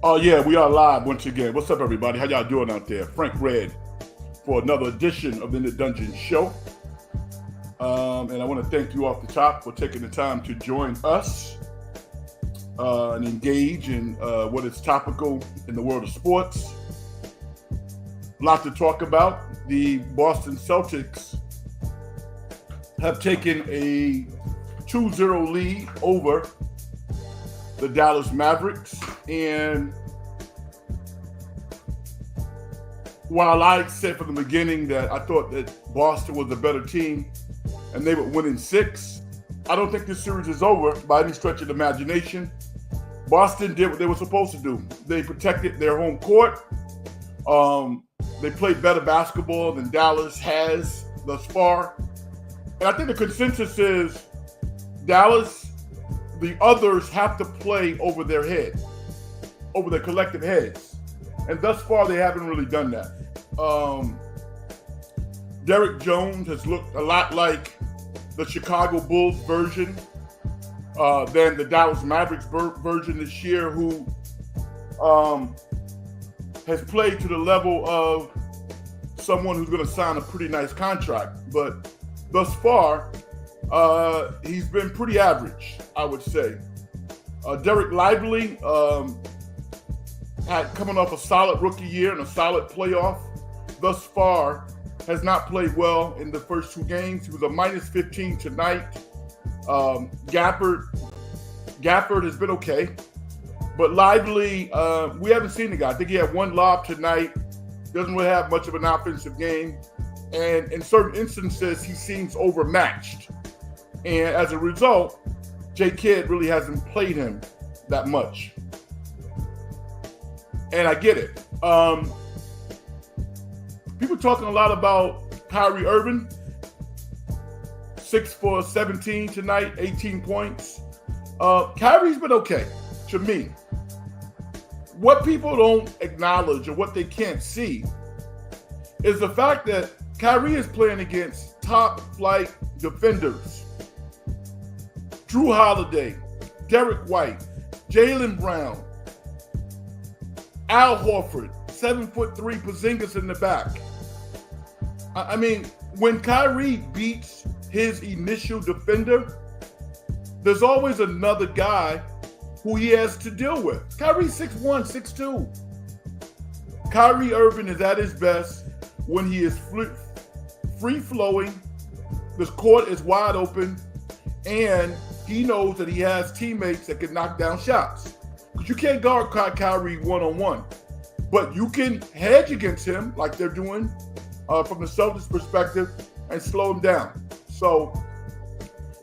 Oh yeah, we are live once again. What's up, everybody? How y'all doing out there? Frank Red for another edition of the In the Dungeon Show. And I want to thank you off the top for taking the time to join us and engage in what is topical in the world of sports. A lot to talk about. The Boston Celtics have taken a 2-0 lead over the Dallas Mavericks. And while I said from the beginning that I thought that Boston was a better team and they would win in 6, I don't think this series is over by any stretch of the imagination. Boston did what they were supposed to do. They protected their home court. They played better basketball than Dallas has thus far. And I think the consensus is Dallas, the others have to play over their head, over their collective heads. And thus far, they haven't really done that. Derrick Jones has looked a lot like the Chicago Bulls version than the Dallas Mavericks version this year, who has played to the level of someone who's going to sign a pretty nice contract. But thus far, he's been pretty average, I would say. Derek Lively had coming off a solid rookie year and a solid playoff. Thus far, has not played well in the first 2 games. He was a minus 15 tonight. Gafford has been okay, but Lively, we haven't seen the guy. I think he had 1 lob tonight. Doesn't really have much of an offensive game, and in certain instances, he seems overmatched. And as a result, J. Kidd really hasn't played him that much. And I get it. People talking a lot about Kyrie Irving. 6 for 17 tonight, 18 points. Kyrie's been okay to me. What people don't acknowledge or what they can't see is the fact that Kyrie is playing against top-flight defenders. Drew Holiday, Derek White, Jaylen Brown, Al Horford, 7'3" Porzingis in the back. I mean, when Kyrie beats his initial defender, there's always another guy who he has to deal with. Kyrie's 6'1", 6'2". Kyrie Irving is at his best when he is free-flowing, this court is wide open, and he knows that he has teammates that can knock down shots. Because you can't guard Kyrie one-on-one. But you can hedge against him like they're doing from the Celtics perspective and slow him down. So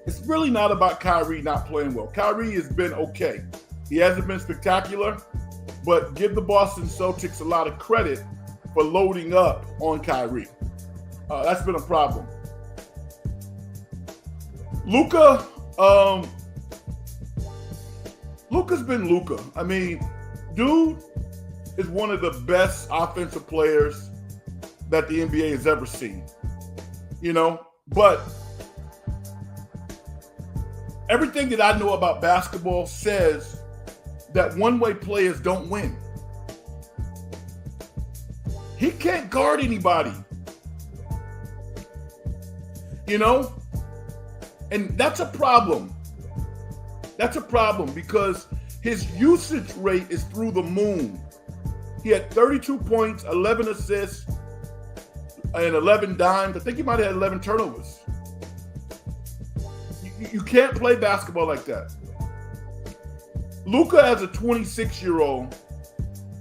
it's really not about Kyrie not playing well. Kyrie has been okay. He hasn't been spectacular, but give the Boston Celtics a lot of credit for loading up on Kyrie. That's been a problem. Luka, Luka's been Luka. I mean, dude is one of the best offensive players that the NBA has ever seen. You know, but everything that I know about basketball says that one-way players don't win. He can't guard anybody. You know? And that's a problem. That's a problem because his usage rate is through the moon. He had 32 points, 11 assists, and 11 dimes. I think he might have had 11 turnovers. You can't play basketball like that. Luka, as a 26-year-old,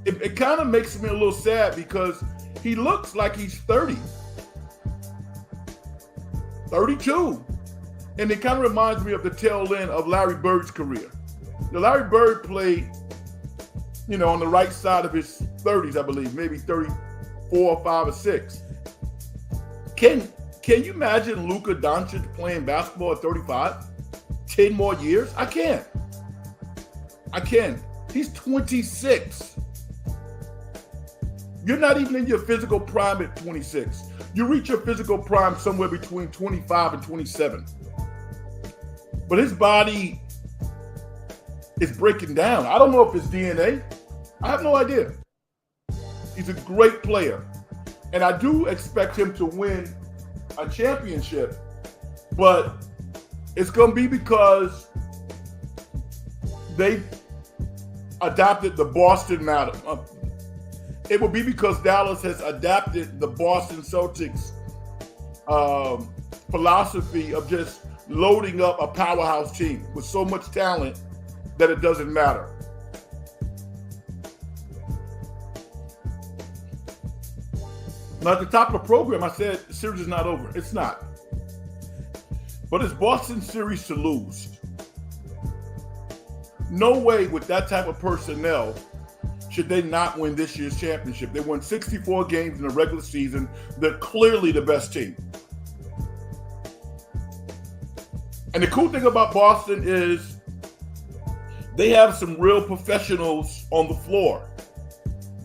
it kind of makes me a little sad because he looks like he's 30. 32. And it kind of reminds me of the tail end of Larry Bird's career. Now, Larry Bird played, on the right side of his 30s, I believe, maybe 34 or 5 or 6. Can you imagine Luka Doncic playing basketball at 35? 10 more years? I can't. He's 26. You're not even in your physical prime at 26. You reach your physical prime somewhere between 25 and 27. But his body is breaking down. I don't know if it's DNA. I have no idea. He's a great player. And I do expect him to win a championship, but it's going to be because they adopted the Boston matter. It will be because Dallas has adapted the Boston Celtics philosophy of just loading up a powerhouse team with so much talent that it doesn't matter. Now, at the top of the program, I said the series is not over. It's not. But it's Boston's series to lose. No way with that type of personnel should they not win this year's championship. They won 64 games in the regular season. They're clearly the best team. And the cool thing about Boston is they have some real professionals on the floor.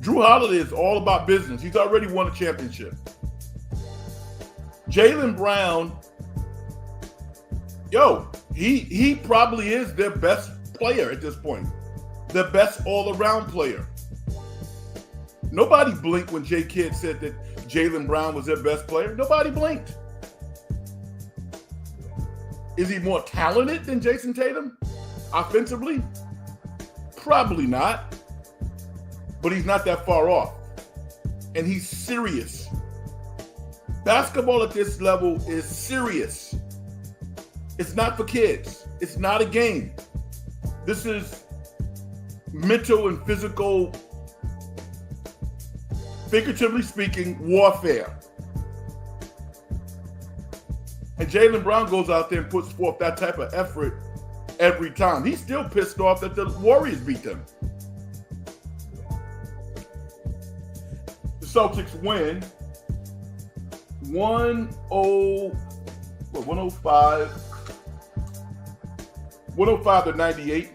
Drew Holiday is all about business. He's already won a championship. Jaylen Brown, he probably is their best player at this point. Their best all-around player. Nobody blinked when Jay Kidd said that Jaylen Brown was their best player. Nobody blinked. Is he more talented than Jason Tatum offensively? Probably not. But he's not that far off. And he's serious. Basketball at this level is serious. It's not for kids. It's not a game. This is mental and physical, figuratively speaking, warfare. And Jaylen Brown goes out there and puts forth that type of effort every time. He's still pissed off that the Warriors beat them. The Celtics win 105 to 98.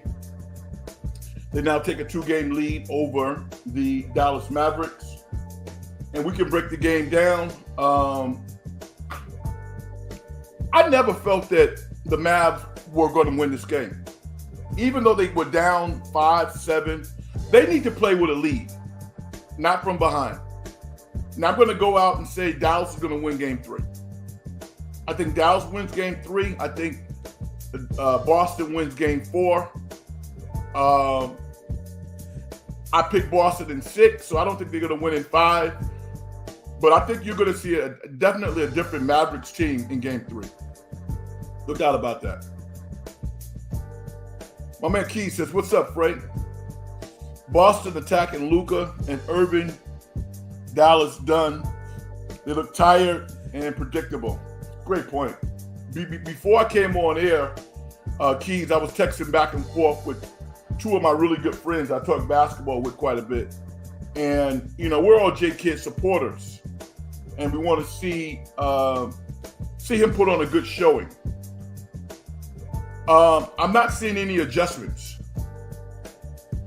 They now take a 2-game lead over the Dallas Mavericks. And we can break the game down. I never felt that the Mavs were going to win this game. Even though they were down 5-7, they need to play with a lead, not from behind. Now I'm going to go out and say Dallas is going to win game 3. I think Dallas wins game 3. I think Boston wins game 4. I picked Boston in 6, so I don't think they're going to win in 5. But I think you're going to see definitely a different Mavericks team in game 3. No doubt about that. My man Key says, what's up, Frank? Boston attacking Luka and Irving. Dallas done. They look tired and predictable. Great point. Before I came on air, Keys, I was texting back and forth with 2 of my really good friends I talk basketball with quite a bit. And, we're all J-Kidd supporters. And we want to see him put on a good showing. I'm not seeing any adjustments.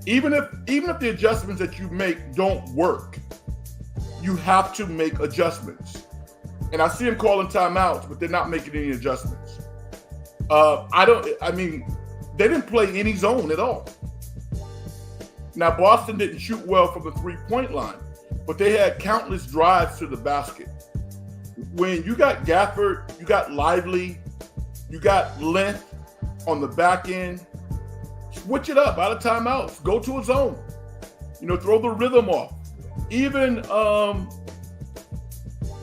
Even if the adjustments that you make don't work, you have to make adjustments. And I see him calling timeouts, but they're not making any adjustments. They didn't play any zone at all. Now, Boston didn't shoot well from the 3-point line, but they had countless drives to the basket. When you got Gafford, you got Lively, you got length on the back end, switch it up out of timeouts. Go to a zone. Throw the rhythm off. Even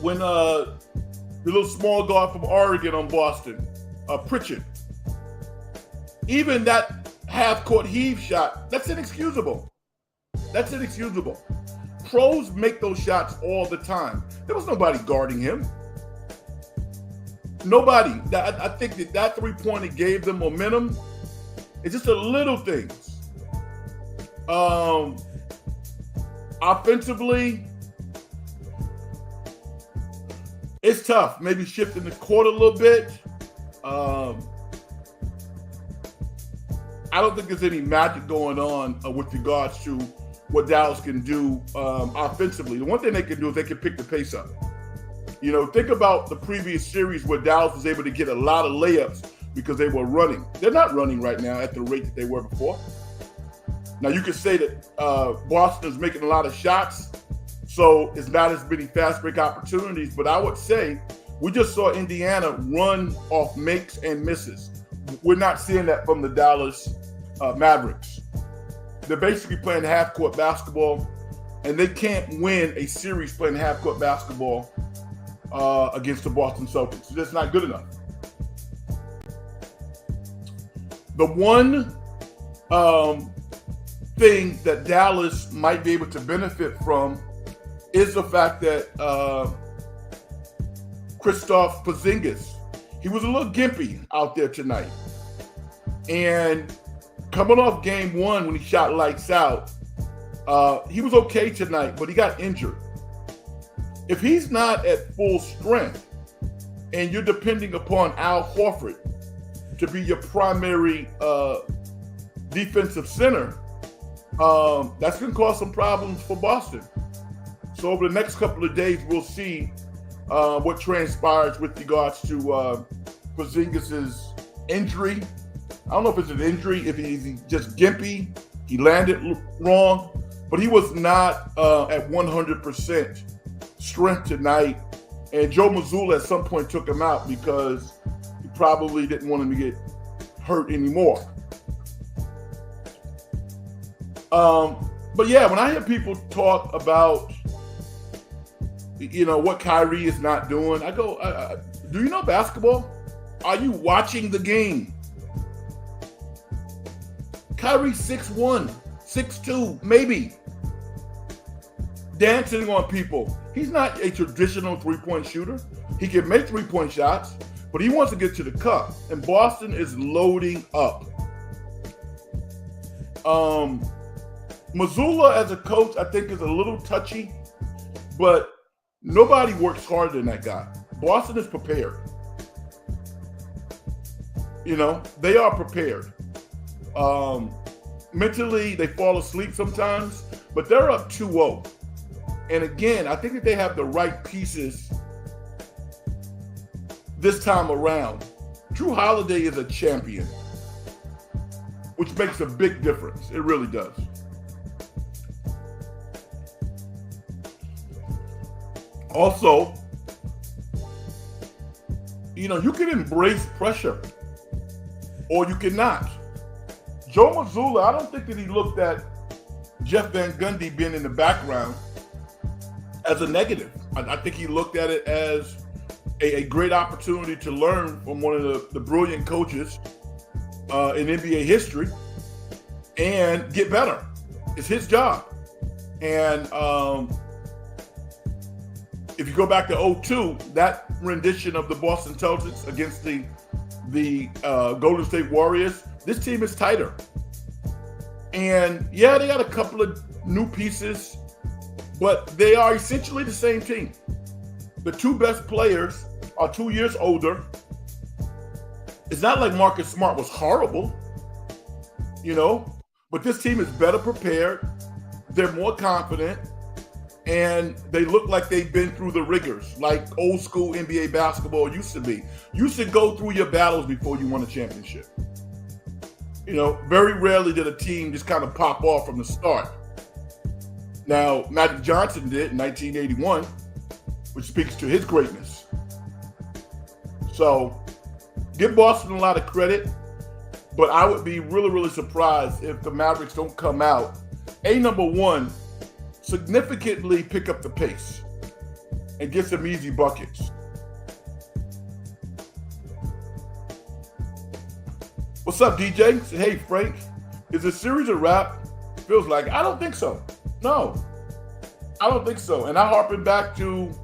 when the little small guard from Oregon on Boston, Pritchard, even that half-court heave shot, that's inexcusable. That's inexcusable. Pros make those shots all the time. There was nobody guarding him. Nobody. I think that 3-pointer gave them momentum. It's just the little things. Offensively, it's tough. Maybe shifting the court a little bit. I don't think there's any magic going on with regards to what Dallas can do offensively. The one thing they can do is they can pick the pace up. Think about the previous series where Dallas was able to get a lot of layups because they were running. They're not running right now at the rate that they were before. Now you could say that Boston is making a lot of shots, so it's not as many fast break opportunities. But I would say we just saw Indiana run off makes and misses. We're not seeing that from the Dallas Mavericks. They're basically playing half-court basketball, and they can't win a series playing half-court basketball against the Boston Celtics. It's just not good enough. The one thing that Dallas might be able to benefit from is the fact that Kristaps Porzingis, he was a little gimpy out there tonight. And coming off game one when he shot lights out, he was okay tonight, but he got injured. If he's not at full strength and you're depending upon Al Horford to be your primary defensive center, that's going to cause some problems for Boston. So over the next couple of days, we'll see what transpires with regards to Porzingis' injury. I don't know if it's an injury, if he's just gimpy, he landed wrong, but he was not at 100% strength tonight. And Joe Mazzulla at some point took him out because he probably didn't want him to get hurt anymore. But yeah, when I hear people talk about, what Kyrie is not doing, I go, do you know basketball? Are you watching the game? Kyrie's 6'1", 6'2", maybe. Dancing on people. He's not a traditional three-point shooter. He can make three-point shots, but he wants to get to the cup. And Boston is loading up. Mazzulla as a coach, I think, is a little touchy, but nobody works harder than that guy. Boston is prepared. They are prepared. Mentally, they fall asleep sometimes, but they're up 2-0. And again, I think that they have the right pieces this time around. Drew Holiday is a champion, which makes a big difference. It really does. Also, you can embrace pressure or you cannot. Joe Mazzulla, I don't think that he looked at Jeff Van Gundy being in the background as a negative. I think he looked at it as a great opportunity to learn from one of the brilliant coaches in NBA history and get better. It's his job. And if you go back to 2002, that rendition of the Boston Celtics against the Golden State Warriors, this team is tighter. And yeah, they got a couple of new pieces, but they are essentially the same team. The two best players are 2 years older. It's not like Marcus Smart was horrible, but this team is better prepared. They're more confident, and they look like they've been through the rigors, like old school NBA basketball used to be. You should go through your battles before you win a championship. Very rarely did a team just kind of pop off from the start. Now, Magic Johnson did in 1981, which speaks to his greatness. So, give Boston a lot of credit, but I would be really, really surprised if the Mavericks don't come out, number one, significantly pick up the pace and get some easy buckets. What's up, DJ? Say, hey, Frank, is the series a wrap? Feels like I don't think so. No, I don't think so. And I harping back to,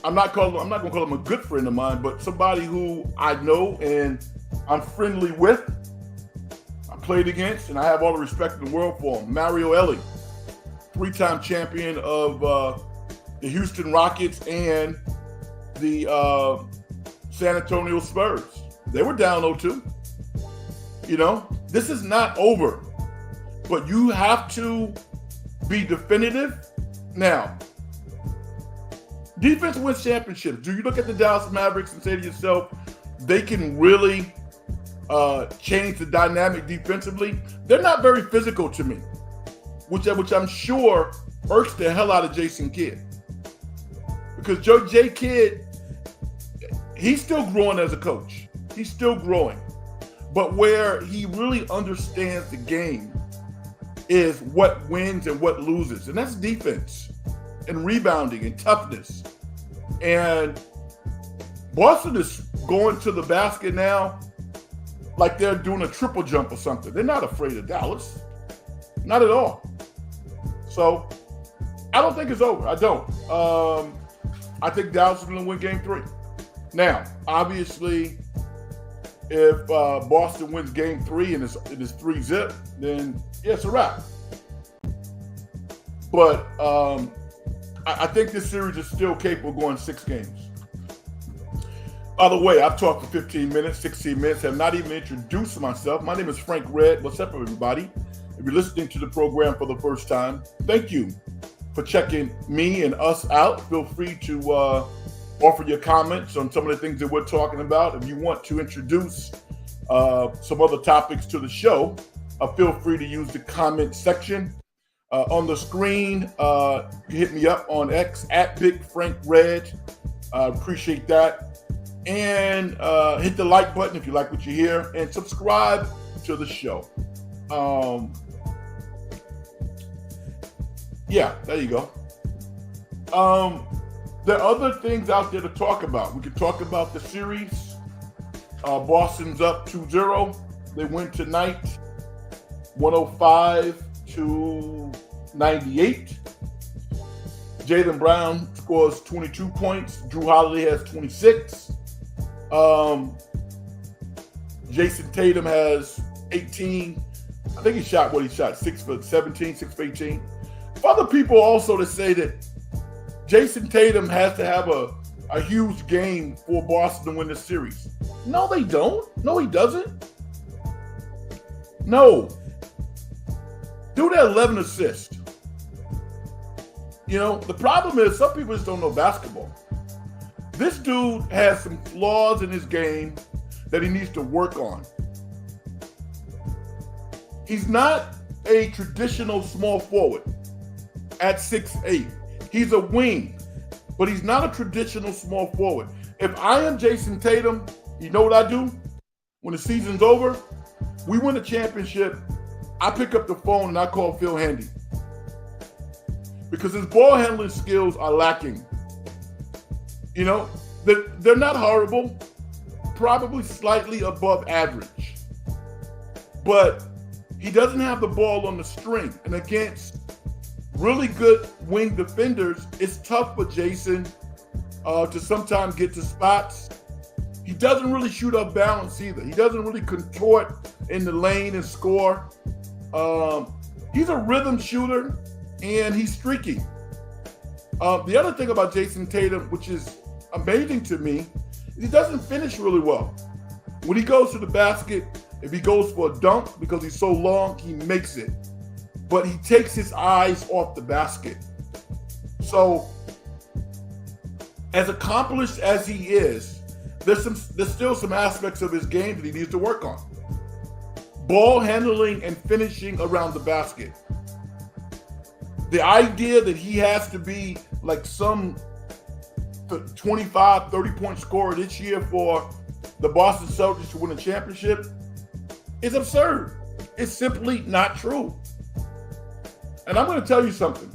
I'm not gonna call him a good friend of mine, but somebody who I know and I'm friendly with. I played against, and I have all the respect in the world for him. Mario Elie, 3-time champion of the Houston Rockets and the San Antonio Spurs. They were down 0-2. This is not over, but you have to be definitive. Now, defense wins championships. Do you look at the Dallas Mavericks and say to yourself, they can really change the dynamic defensively. They're not very physical to me, which I'm sure irks the hell out of Jason Kidd. Because J. Kidd, he's still growing as a coach. He's still growing. But where he really understands the game is what wins and what loses. And that's defense and rebounding and toughness. And Boston is going to the basket now like they're doing a triple jump or something. They're not afraid of Dallas. Not at all. So I don't think it's over. I don't. I think Dallas is going to win game 3. Now, obviously, if Boston wins game 3 and it's 3-0, then yeah, it's a wrap. But I think this series is still capable of going 6 games. By the way, I've talked for 15 minutes, 16 minutes, have not even introduced myself. My name is Frank Red. What's up, everybody? If you're listening to the program for the first time, thank you for checking me and us out. Feel free to offer your comments on some of the things that we're talking about. If you want to introduce some other topics to the show, feel free to use the comment section. On the screen, hit me up on X at Big Frank Red. Appreciate that. And hit the like button if you like what you hear, and subscribe to the show. Yeah, there you go. There are other things out there to talk about. We could talk about the series. Boston's up 2-0. They win tonight, 105-98. Jaylen Brown scores 22 points. Drew Holiday has 26. Jason Tatum has 18. I think he shot 6 for 17, 6 for 18. For other people also to say that Jason Tatum has to have a huge game for Boston to win the series. No, they don't. No, he doesn't. No. Dude had 11 assists. You know, the problem is some people just don't know basketball. This dude has some flaws in his game that he needs to work on. He's not a traditional small forward at 6'8". He's a wing, but he's not a traditional small forward. If I am Jason Tatum, you know what I do? When the season's over, we win a championship, I pick up the phone and I call Phil Handy. Because his ball handling skills are lacking. You know, they're not horrible, probably slightly above average. But he doesn't have the ball on the string. And against really good wing defenders, it's tough for Jason to sometimes get to spots. He doesn't really shoot off balance either. He doesn't really contort in the lane and score. He's a rhythm shooter, and he's streaky. The other thing about Jason Tatum, which is amazing to me, is he doesn't finish really well. When he goes to the basket, if he goes for a dunk, because he's so long, he makes it. But he takes his eyes off the basket. So, as accomplished as he is, there's still some aspects of his game that he needs to work on. Ball handling and finishing around the basket. The idea that he has to be like some 25, 30-point scorer this year for the Boston Celtics to win a championship is absurd. It's simply not true. And I'm going to tell you something.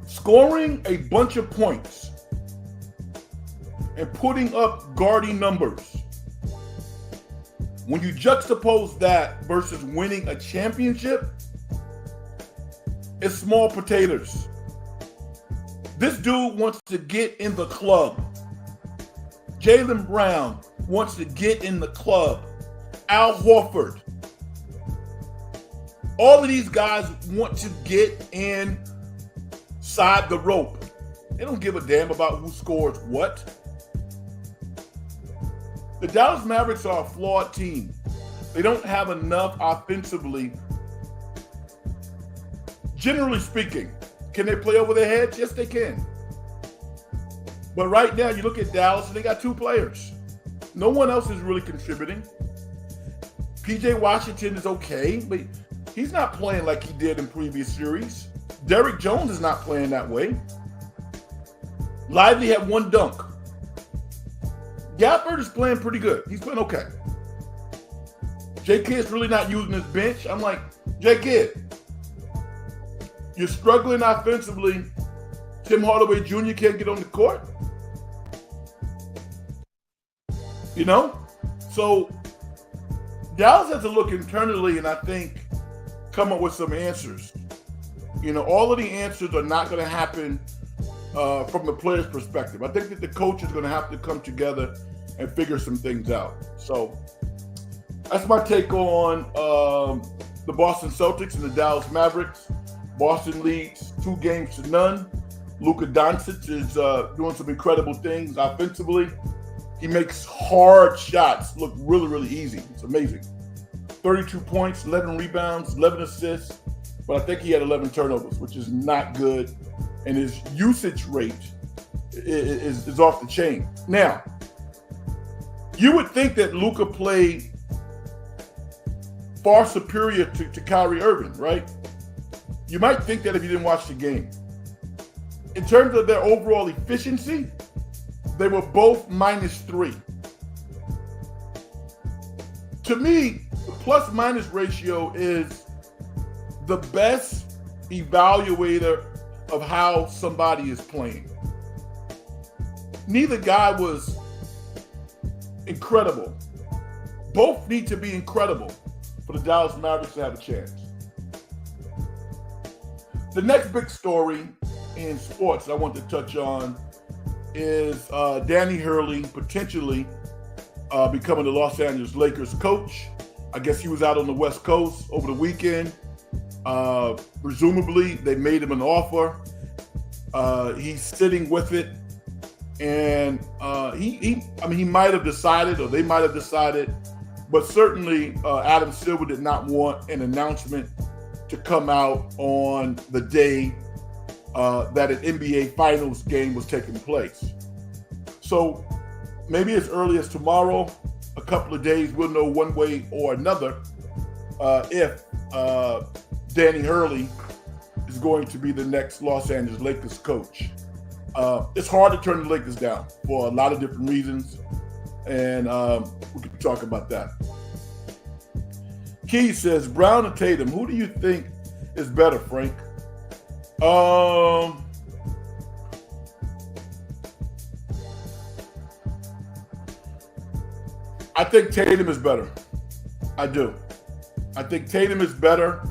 Scoring a bunch of points and putting up gaudy numbers, when you juxtapose that versus winning a championship, it's small potatoes. This dude wants to get in the club. Jaylen Brown wants to get in the club. Al Horford. All of these guys want to get inside the rope. They don't give a damn about who scores what. The Dallas Mavericks are a flawed team. They don't have enough offensively. Generally speaking, can they play over their heads? Yes, they can. But right now, you look at Dallas and they got 2 players. No one else is really contributing. PJ Washington is okay, but he's not playing like he did in previous series. Derrick Jones is not playing that way. Lively had 1 dunk. Gafford is playing pretty good. He's playing okay. J. Kidd's really not using his bench. I'm like, J. Kidd, you're struggling offensively. Tim Hardaway Jr. can't get on the court. You know? So Dallas has to look internally and I think come up with some answers. You know, all of the answers are not going to happen from the player's perspective. I think that the coach is going to have to come together and figure some things out. So that's my take on the Boston Celtics and the Dallas Mavericks. Boston leads 2-0. Luka Doncic is doing some incredible things offensively. He makes hard shots look really, really easy. It's amazing. 32 points, 11 rebounds, 11 assists, but I think he had 11 turnovers, which is not good. And his usage rate is off the chain. Now, you would think that Luka played far superior to Kyrie Irving, right? You might think that if you didn't watch the game. In terms of their overall efficiency, they were both -3. To me, the plus-minus ratio is the best evaluator of how somebody is playing. Neither guy was incredible. Both need to be incredible for the Dallas Mavericks to have a chance. The next big story in sports I want to touch on is Danny Hurley potentially becoming the Los Angeles Lakers coach. I guess he was out on the West Coast over the weekend. Presumably, they made him an offer. He's sitting with it, and he might have decided, or they might have decided, but certainly Adam Silver did not want an announcement to come out on the day that an NBA Finals game was taking place. So maybe as early as tomorrow, a couple of days, we'll know one way or another if Danny Hurley is going to be the next Los Angeles Lakers coach. It's hard to turn the Lakers down for a lot of different reasons, and we can talk about that. Key says, Brown and Tatum, who do you think is better, Frank? I think Tatum is better. I do. I think Tatum is better.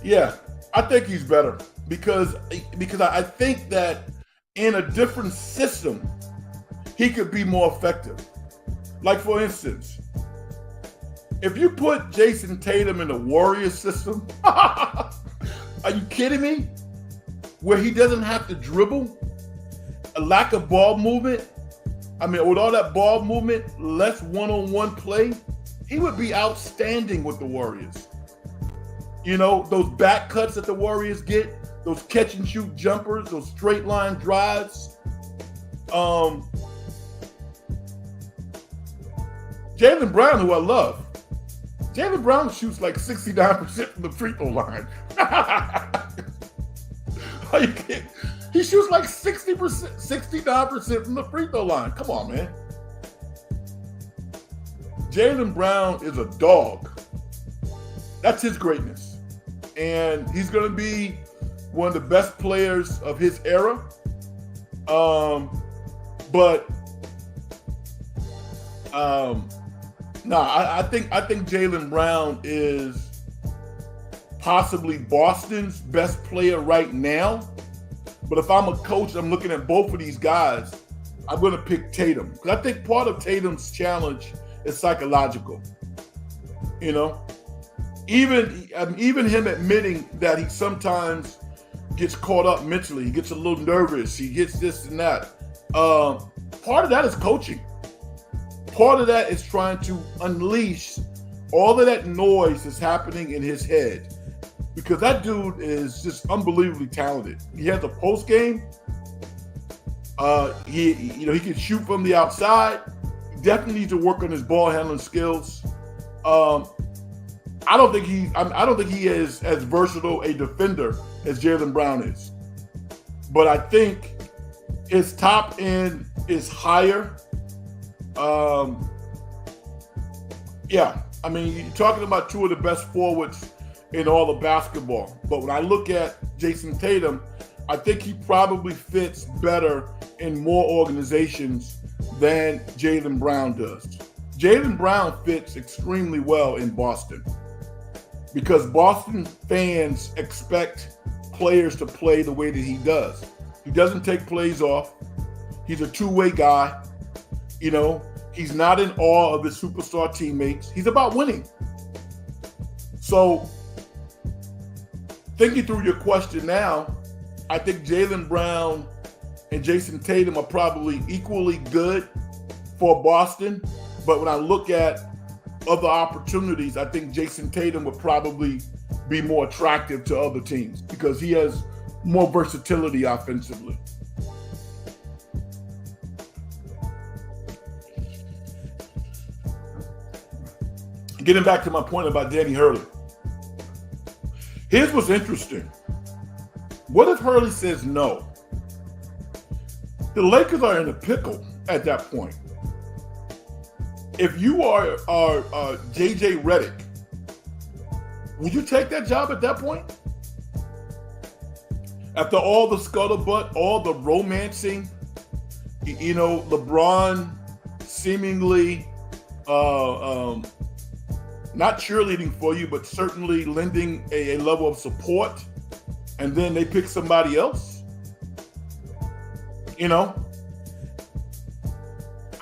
Yeah, I think he's better because I think that in a different system, he could be more effective. Like, for instance, if you put Jason Tatum in the Warriors system, are you kidding me? Where he doesn't have to dribble, a lack of ball movement. I mean, with all that ball movement, less one-on-one play, he would be outstanding with the Warriors. You know, those back cuts that the Warriors get, those catch and shoot jumpers, those straight line drives. Jaylen Brown, who I love, Jaylen Brown shoots like 69% from the free throw line. Are you kidding? He shoots like 60%, 69% from the free throw line. Come on, man. Jaylen Brown is a dog. That's his greatness. And he's going to be one of the best players of his era. I think Jaylen Brown is possibly Boston's best player right now. But if I'm a coach, I'm looking at both of these guys, I'm going to pick Tatum. Because I think part of Tatum's challenge is psychological. You know, even him admitting that he sometimes gets caught up mentally. He gets a little nervous. He gets this and that. Part of that is coaching. Part of that is trying to unleash all of that noise is happening in his head because that dude is just unbelievably talented. He has a post game. He can shoot from the outside. He definitely needs to work on his ball handling skills. I don't think he is as versatile a defender as Jaylen Brown is, but I think his top end is higher. I mean, you're talking about two of the best forwards in all of basketball. But when I look at Jason Tatum, I think he probably fits better in more organizations than Jaylen Brown does. Jaylen Brown fits extremely well in Boston because Boston fans expect players to play the way that he does. He doesn't take plays off. He's a two-way guy. He's not in awe of his superstar teammates. He's about winning. So, thinking through your question now, I think Jaylen Brown and Jason Tatum are probably equally good for Boston. But when I look at other opportunities, I think Jason Tatum would probably be more attractive to other teams because he has more versatility offensively. Getting back to my point about Danny Hurley. Here's what's interesting. What if Hurley says no? The Lakers are in a pickle at that point. If you are JJ Redick, would you take that job at that point? After all the scuttlebutt, all the romancing, LeBron seemingly not cheerleading for you, but certainly lending a level of support, and then they pick somebody else?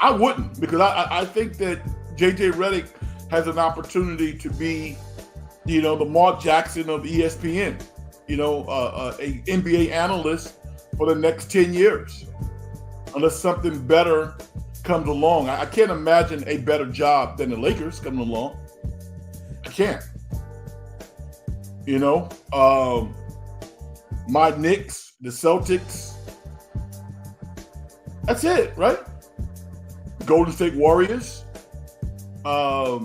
I wouldn't, because I think that JJ Redick has an opportunity to be, the Mark Jackson of ESPN, a NBA analyst for the next 10 years, unless something better comes along. I can't imagine a better job than the Lakers coming along. I can't. My Knicks, the Celtics. That's it, right? Golden State Warriors. I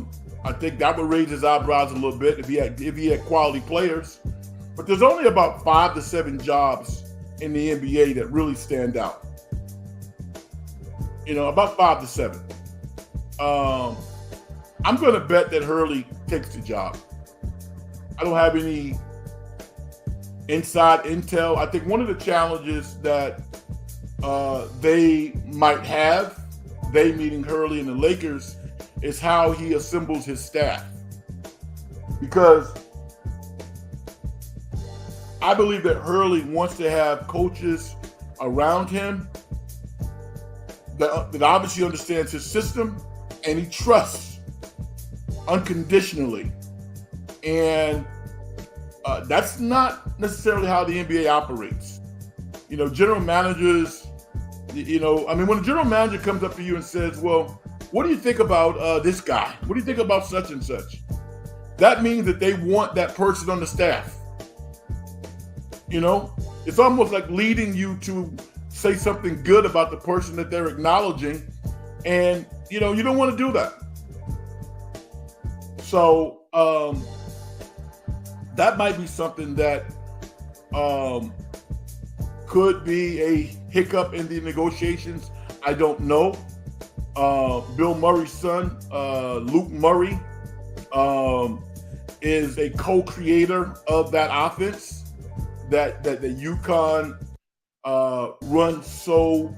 think that would raise his eyebrows a little bit if he had quality players. But there's only about 5 to 7 jobs in the NBA that really stand out. About 5 to 7. I'm going to bet that Hurley takes the job. I don't have any inside intel. I think one of the challenges that they might have, they meaning Hurley and the Lakers, is how he assembles his staff. Because I believe that Hurley wants to have coaches around him that obviously understands his system and he trusts unconditionally. And that's not necessarily how the NBA operates. General managers, when a general manager comes up to you and says, well, what do you think about this guy? What do you think about such and such? That means that they want that person on the staff. It's almost like leading you to say something good about the person that they're acknowledging. And, you don't want to do that. So that might be something that could be a hiccup in the negotiations. I don't know. Bill Murray's son, Luke Murray, is a co-creator of that offense that UConn runs so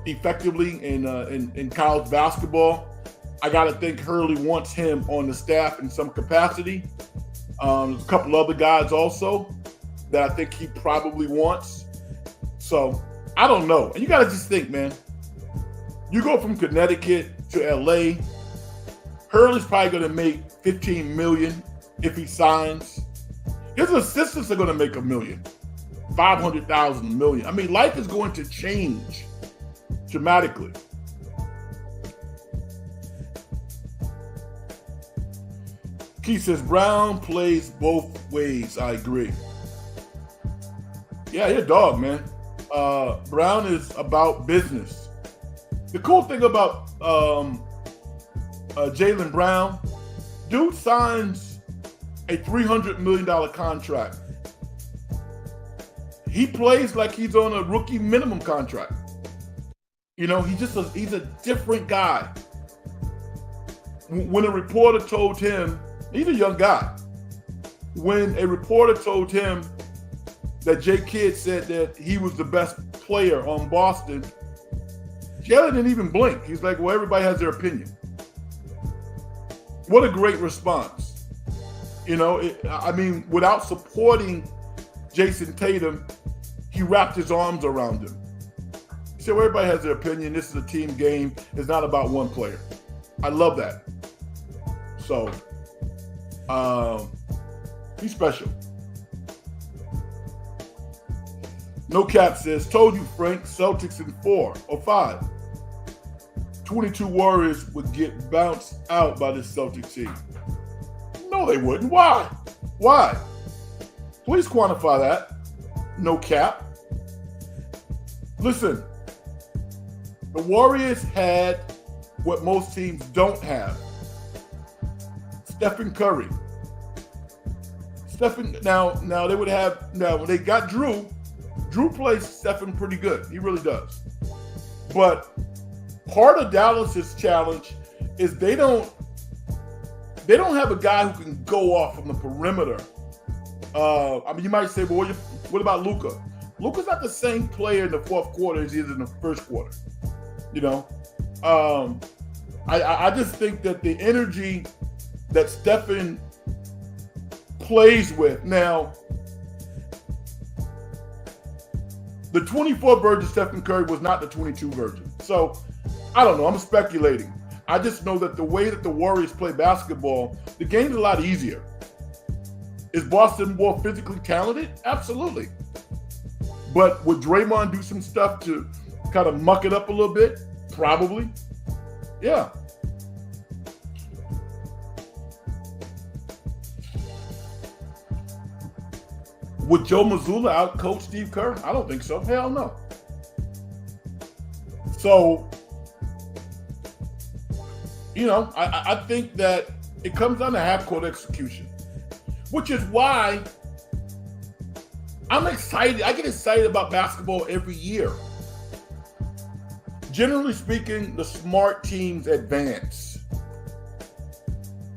effectively in college basketball. I got to think Hurley wants him on the staff in some capacity. There's a couple other guys also that I think he probably wants. So I don't know. And you got to just think, man. You go from Connecticut to LA. Hurley's probably going to make $15 million if he signs. His assistants are going to make $1 million, $500,000, $1 million. I mean, life is going to change dramatically. Keith says Brown plays both ways. I agree. Yeah, you're a dog, man. Brown is about business. The cool thing about Jaylen Brown, dude signs a $300 million contract. He plays like he's on a rookie minimum contract. You know, he's a different guy. When a reporter told him, he's a young guy. When a reporter told him that Jay Kidd said that he was the best player on Boston, Jalen didn't even blink. He's like, well, everybody has their opinion. What a great response. You know, without supporting Jason Tatum, he wrapped his arms around him. He said, well, everybody has their opinion. This is a team game. It's not about one player. I love that. So, he's special. No Cap says, told you, Frank, Celtics in 4 or 5. 22 Warriors would get bounced out by this Celtics team. No, they wouldn't. Why? Why? Please quantify that. No Cap. Listen, the Warriors had what most teams don't have. Stephen Curry. Now they would have, when they got Drew plays Stephen pretty good. He really does. But part of Dallas's challenge is they don't have a guy who can go off from the perimeter. You might say, well, what about Luka? Luka's not the same player in the fourth quarter as he is in the first quarter. You know, I just think that the energy that Stephen plays with now. The 24 version Stephen Curry was not the 22 version. So, I don't know. I'm speculating. I just know that the way that the Warriors play basketball, the game's a lot easier. Is Boston more physically talented? Absolutely. But would Draymond do some stuff to kind of muck it up a little bit? Probably. Yeah. Would Joe Mazzulla outcoach Steve Kerr? I don't think so. Hell no. So, you know, I think that it comes down to half-court execution, which is why I'm excited. I get excited about basketball every year. Generally speaking, the smart teams advance.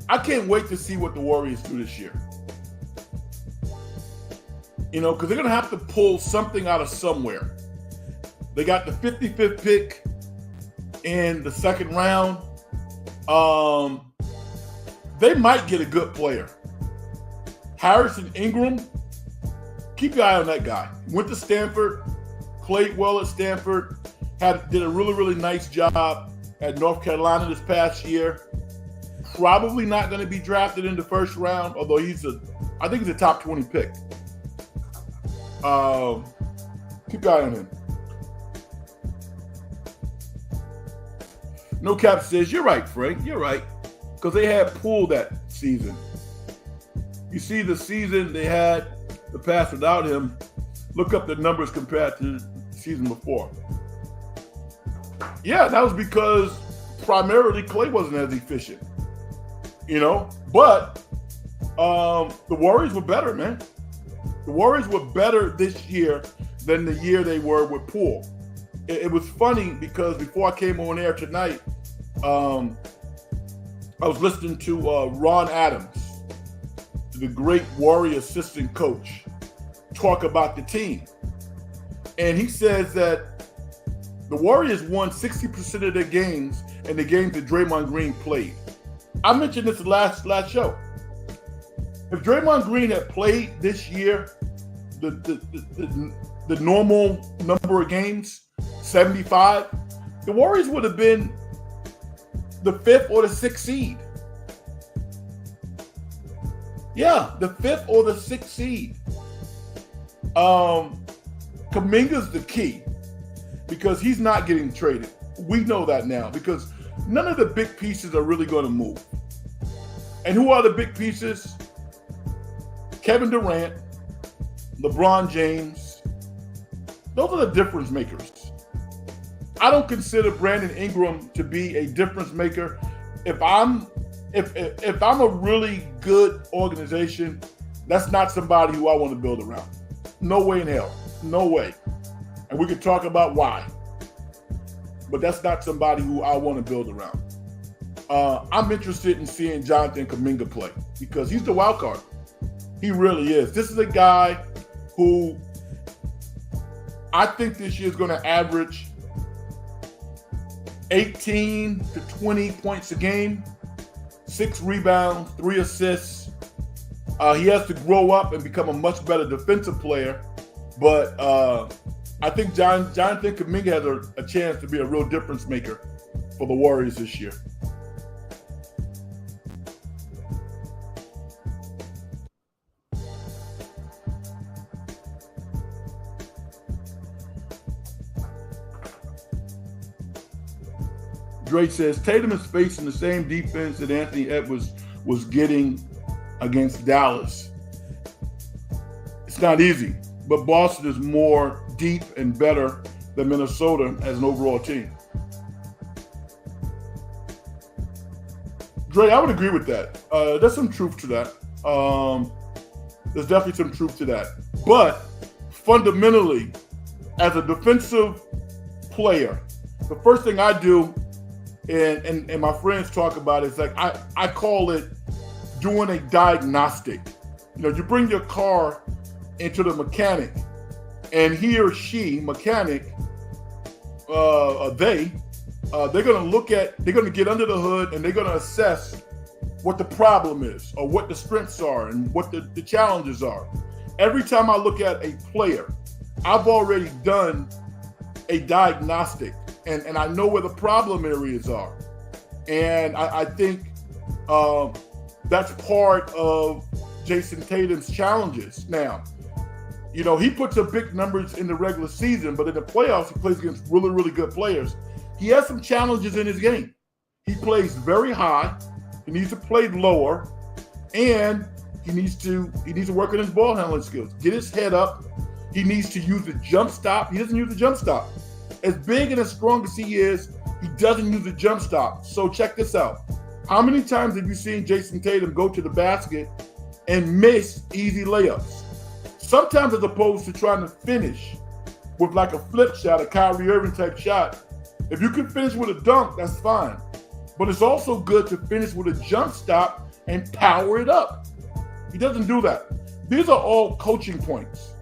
I can't wait to see what the Warriors do this year. You know, because they're going to have to pull something out of somewhere. They got the 55th pick in the second round. They might get a good player. Harrison Ingram, keep your eye on that guy. Went to Stanford, played well at Stanford, did a really, really nice job at North Carolina this past year. Probably not going to be drafted in the first round, although I think he's a top 20 pick. Keep your eye on him. No Cap says, you're right, Frank. You're right. Because they had Poole that season. You see the season they had the pass without him. Look up the numbers compared to the season before. Yeah, that was because primarily Clay wasn't as efficient. You know? But the Warriors were better, man. The Warriors were better this year than the year they were with Poole. It was funny because before I came on air tonight, I was listening to Ron Adams, the great Warrior assistant coach, talk about the team. And he says that the Warriors won 60% of their games in the games that Draymond Green played. I mentioned this last show. If Draymond Green had played this year, the normal number of games, 75, the Warriors would have been the 5th or the 6th seed. Yeah, the 5th or the 6th seed. Kuminga's the key because he's not getting traded. We know that now because none of the big pieces are really going to move. And who are the big pieces? Kevin Durant, LeBron James. Those are the difference makers. I don't consider Brandon Ingram to be a difference maker. If I'm a really good organization, that's not somebody who I want to build around. No way in hell. No way. And we could talk about why. But that's not somebody who I want to build around. I'm interested in seeing Jonathan Kuminga play because he's the wild card. He really is. This is a guy who I think this year is going to average 18 to 20 points a game, 6 rebounds, 3 assists. He has to grow up and become a much better defensive player. But I think Jonathan Kuminga has a chance to be a real difference maker for the Warriors this year. Dre says, Tatum is facing the same defense that Anthony Edwards was getting against Dallas. It's not easy, but Boston is more deep and better than Minnesota as an overall team. Dre, I would agree with that. There's some truth to that. There's definitely some truth to that. But fundamentally, as a defensive player, the first thing I do, and my friends talk about it, is like I call it doing a diagnostic. You know, you bring your car into the mechanic, and he or she, mechanic, they're going to get under the hood and they're going to assess what the problem is or what the strengths are and what the challenges are. Every time I look at a player, I've already done a diagnostic and I know where the problem areas are. And I think that's part of Jason Tatum's challenges. Now, you know, he puts up big numbers in the regular season, but in the playoffs, he plays against really, really good players. He has some challenges in his game. He plays very high. He needs to play lower, and he needs to work on his ball handling skills. Get his head up. He needs to use the jump stop. He doesn't use the jump stop. As big and as strong as he is, he doesn't use the jump stop. So check this out. How many times have you seen Jason Tatum go to the basket and miss easy layups? Sometimes, as opposed to trying to finish with like a flip shot, a Kyrie Irving type shot, if you can finish with a dunk, that's fine. But it's also good to finish with a jump stop and power it up. He doesn't do that. These are all coaching points.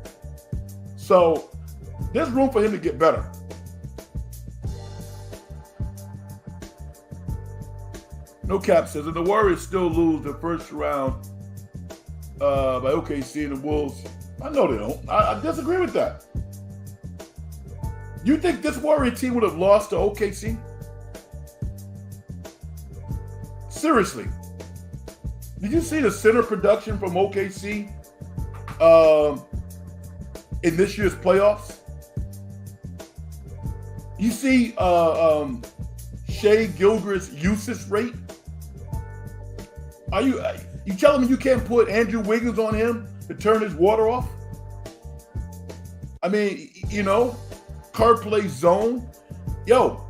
So there's room for him to get better. No Cap says, if the Warriors still lose the first round by OKC and the Wolves, I know they don't. I disagree with that. You think this Warrior team would have lost to OKC? Seriously. Did you see the center production from OKC in this year's playoffs? You see Shai Gilgeous' usage rate? Are you telling me you can't put Andrew Wiggins on him to turn his water off? I mean, you know, Kerr plays zone. Yo,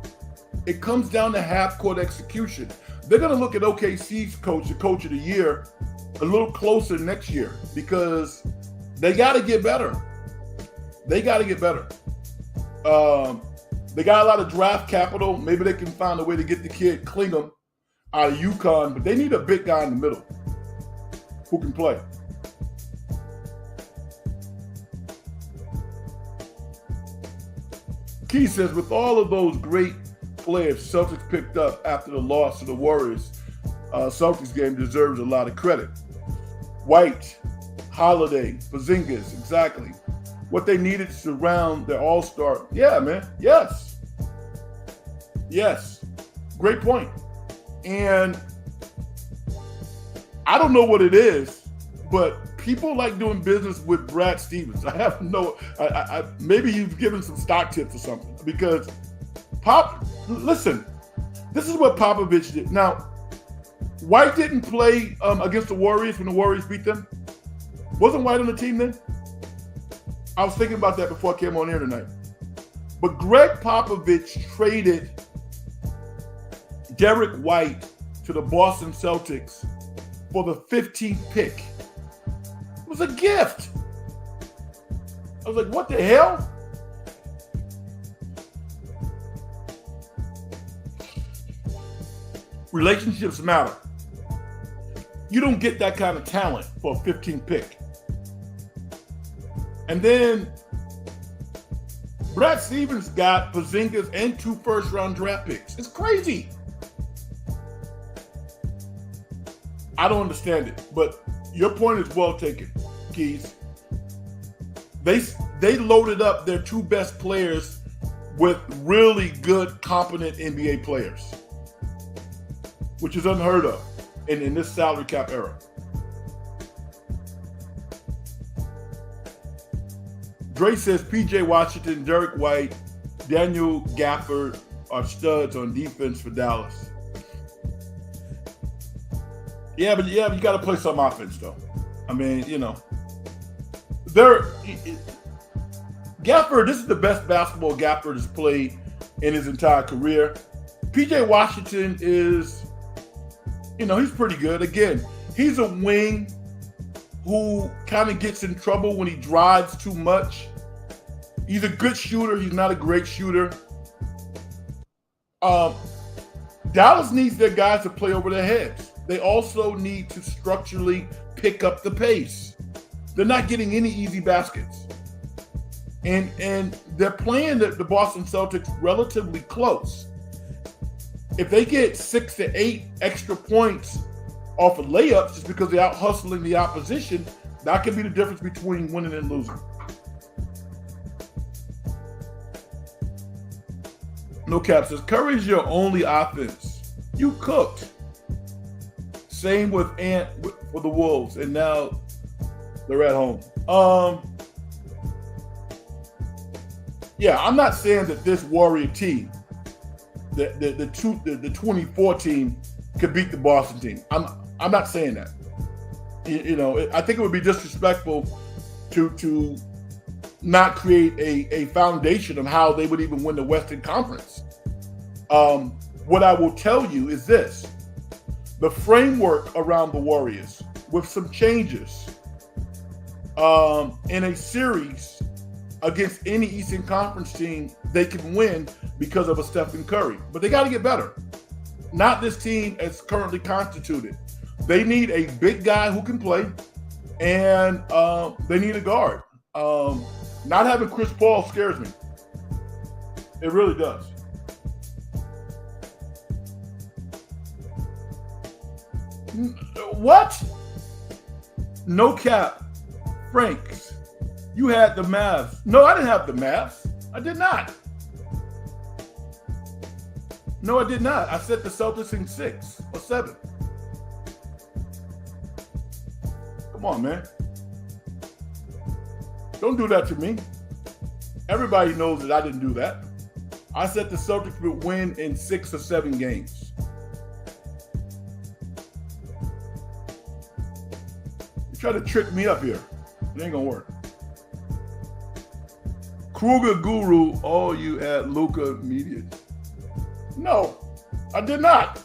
it comes down to half-court execution. They're going to look at OKC's coach, the coach of the year, a little closer next year because they got to get better. They got to get better. They got a lot of draft capital. Maybe they can find a way to get the kid Klingham out of UConn, but they need a big guy in the middle who can play. Key says, with all of those great players Celtics picked up after the loss to the Warriors, Celtics game deserves a lot of credit. White, Holiday, Porzingis, exactly. What they needed to surround their all-star. Yeah, man. Yes. Yes. Great point. And I don't know what it is, but people like doing business with Brad Stevens. I have no, maybe you've given some stock tips or something because listen, this is what Popovich did. Now, White didn't play against the Warriors when the Warriors beat them. Wasn't White on the team then? I was thinking about that before I came on here tonight. But Greg Popovich traded Derek White to the Boston Celtics for the 15th pick. It was a gift. I was like, what the hell? Relationships matter. You don't get that kind of talent for a 15th pick. And then Brad Stevens got Porzingis and 2 first-round draft picks. It's crazy. I don't understand it, but your point is well taken, Keys. They loaded up their 2 best players with really good, competent NBA players, which is unheard of in this salary cap era. Dre says P.J. Washington, Derek White, Daniel Gafford are studs on defense for Dallas. Yeah, but you got to play some offense, though. I mean, Gafford, this is the best basketball Gafford has played in his entire career. P.J. Washington is, he's pretty good. Again, he's a wing who kind of gets in trouble when he drives too much. He's a good shooter. He's not a great shooter. Dallas needs their guys to play over their heads. They also need to structurally pick up the pace. They're not getting any easy baskets. And they're playing the Boston Celtics relatively close. If they get 6 to 8 extra points off of layups just because they're out hustling the opposition, that can be the difference between winning and losing. No Cap says, Curry's your only offense. You cooked. Same with Ant for the Wolves, and now they're at home. Yeah, I'm not saying that this Warrior team, the 24 team, could beat the Boston team. I'm not saying that. I think it would be disrespectful to not create a foundation of how they would even win the Western Conference. What I will tell you is this. The framework around the Warriors, with some changes in a series against any Eastern Conference team, they can win because of a Stephen Curry. But they got to get better. Not this team as currently constituted. They need a big guy who can play, and they need a guard. Not having Chris Paul scares me. It really does. What? No Cap. Franks, you had the Mavs. No, I didn't have the Mavs. I did not. No, I did not. I said the Celtics in 6 or 7. Come on, man. Don't do that to me. Everybody knows that I didn't do that. I said the Celtics would win in 6 or 7 games. You try to trick me up here. It ain't gonna work. Kruger Guru, all you at Luca Media. No, I did not.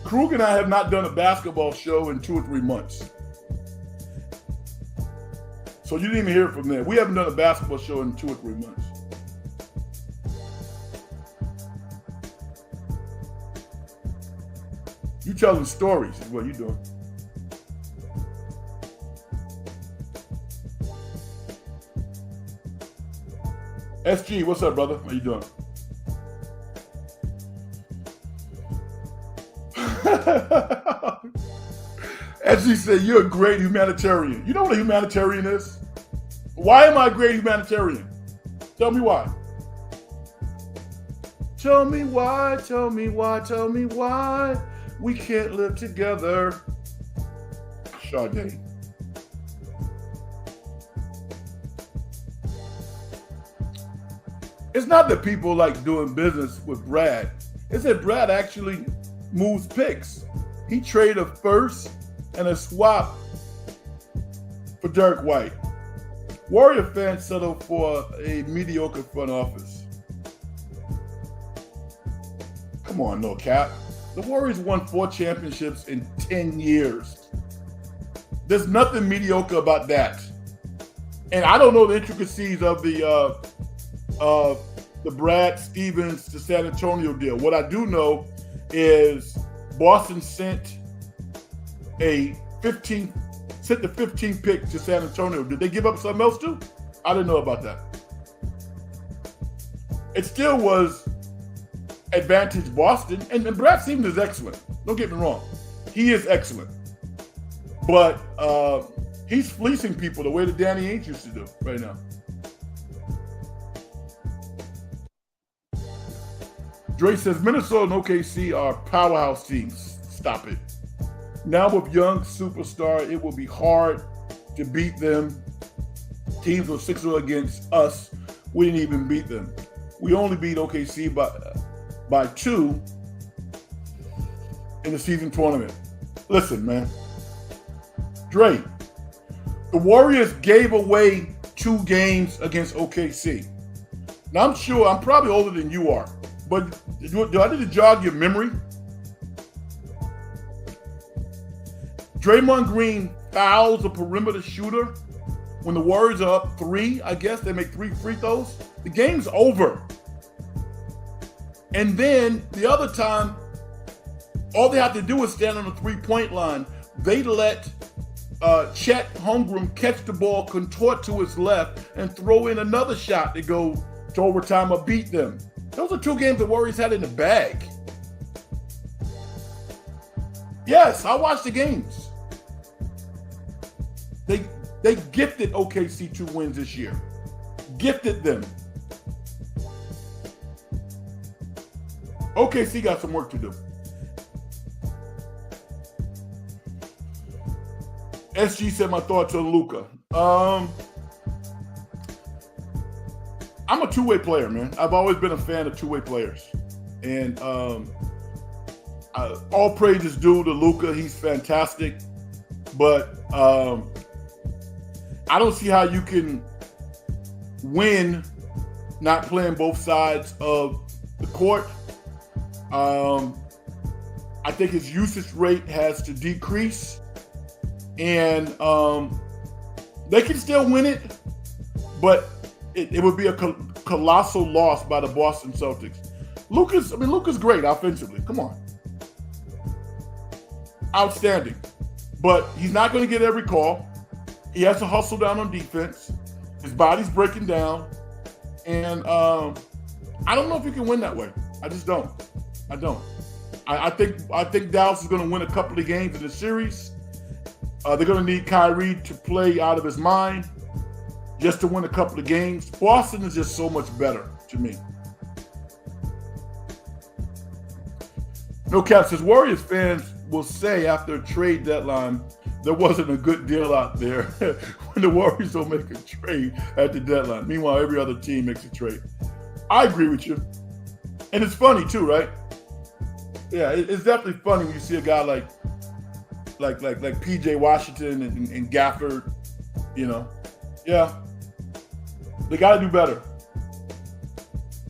Krug and I have not done a basketball show in 2 or 3 months. So you didn't even hear it from there. We haven't done a basketball show in 2 or 3 months. You telling stories is what you're doing. SG, what's up, brother? How you doing? SG said, you're a great humanitarian. You know what a humanitarian is? Why am I a great humanitarian? Tell me why. Tell me why, tell me why, tell me why we can't live together. Sade. It's not that people like doing business with Brad. It's that Brad actually moves picks. He traded a first and a swap for Derek White. Warrior fans settled for a mediocre front office. Come on, no cap. The Warriors won 4 championships in 10 years. There's nothing mediocre about that. And I don't know the intricacies of the Brad Stevens to San Antonio deal. What I do know is Boston sent the 15th pick to San Antonio. Did they give up something else too? I didn't know about that. It still was advantage Boston, and Brad Stevens is excellent. Don't get me wrong. He is excellent. But he's fleecing people the way that Danny Ainge used to do right now. Dre says, Minnesota and OKC are powerhouse teams. Stop it. Now with young superstar, it will be hard to beat them. Teams were 6-0 against us. We didn't even beat them. We only beat OKC by 2 in the season tournament. Listen, man. Dre, the Warriors gave away 2 games against OKC. Now, I'm probably older than you are, but do I need to jog your memory? Draymond Green fouls a perimeter shooter when the Warriors are up 3, I guess. They make 3 free throws. The game's over. And then the other time, all they have to do is stand on the 3-point line. They let Chet Holmgren catch the ball, contort to his left, and throw in another shot to go to overtime or beat them. Those are 2 games the Warriors had in the bag. Yes, I watched the games. They gifted OKC 2 wins this year. Gifted them. OKC got some work to do. SG said my thoughts on Luka. I'm a two-way player, man. I've always been a fan of two-way players. And all praise is due to Luka. He's fantastic. But I don't see how you can win not playing both sides of the court. I think his usage rate has to decrease. And they can still win it, but it would be a colossal loss by the Boston Celtics. Luka's great offensively. Come on. Outstanding. But he's not going to get every call. He has to hustle down on defense. His body's breaking down. And I don't know if you can win that way. I just don't. I don't. I think Dallas is going to win a couple of games in the series. They're going to need Kyrie to play out of his mind just to win a couple of games. Boston is just so much better to me. No Cap says Warriors fans will say after a trade deadline there wasn't a good deal out there when the Warriors don't make a trade at the deadline. Meanwhile, every other team makes a trade. I agree with you. And it's funny too, right? Yeah, it's definitely funny when you see a guy like PJ Washington and Gafford, you know. Yeah. They got to do better.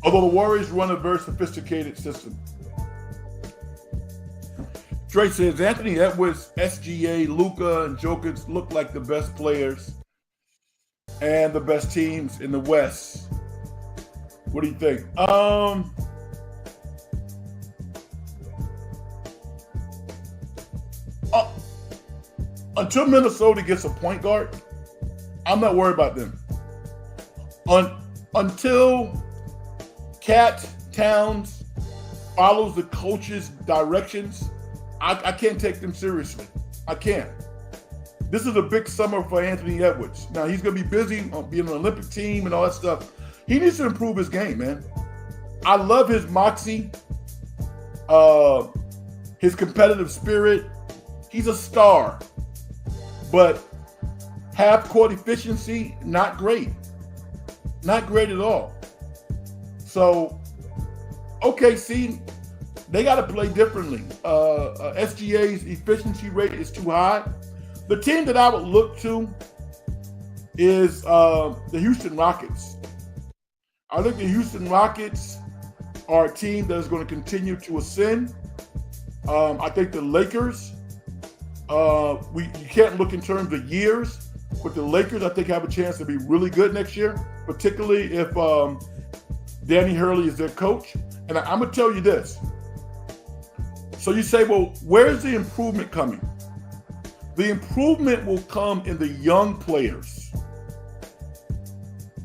Although the Warriors run a very sophisticated system. Dre says Anthony Edwards, SGA, Luka, and Jokic look like the best players and the best teams in the West. What do you think? Until Minnesota gets a point guard, I'm not worried about them. Until Cat Towns follows the coach's directions, I can't take them seriously. I can't. This is a big summer for Anthony Edwards. Now, he's going to be busy on being an Olympic team and all that stuff. He needs to improve his game, man. I love his moxie, his competitive spirit. He's a star. But half-court efficiency, not great. Not great at all. So, OKC, They got to play differently. SGA's efficiency rate is too high. The team that I would look to is the Houston Rockets. I think the Houston Rockets are a team that is going to continue to ascend. I think the Lakers, you can't look in terms of years, but the Lakers, I think, have a chance to be really good next year, particularly if Danny Hurley is their coach. And I'm going to tell you this. So you say, well, where's the improvement coming? The improvement will come in the young players.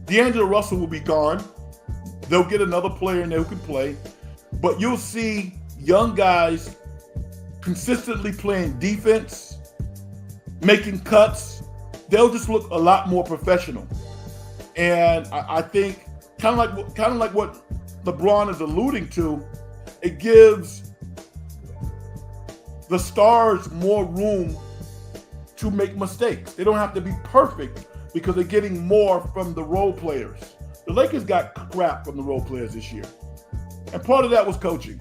D'Angelo Russell will be gone. They'll get another player in there who can play. But you'll see young guys consistently playing defense, making cuts. They'll just look a lot more professional. And I think kind of like what LeBron is alluding to, it gives the stars more room to make mistakes. They don't have to be perfect because they're getting more from the role players. The Lakers got crap from the role players this year. And part of that was coaching.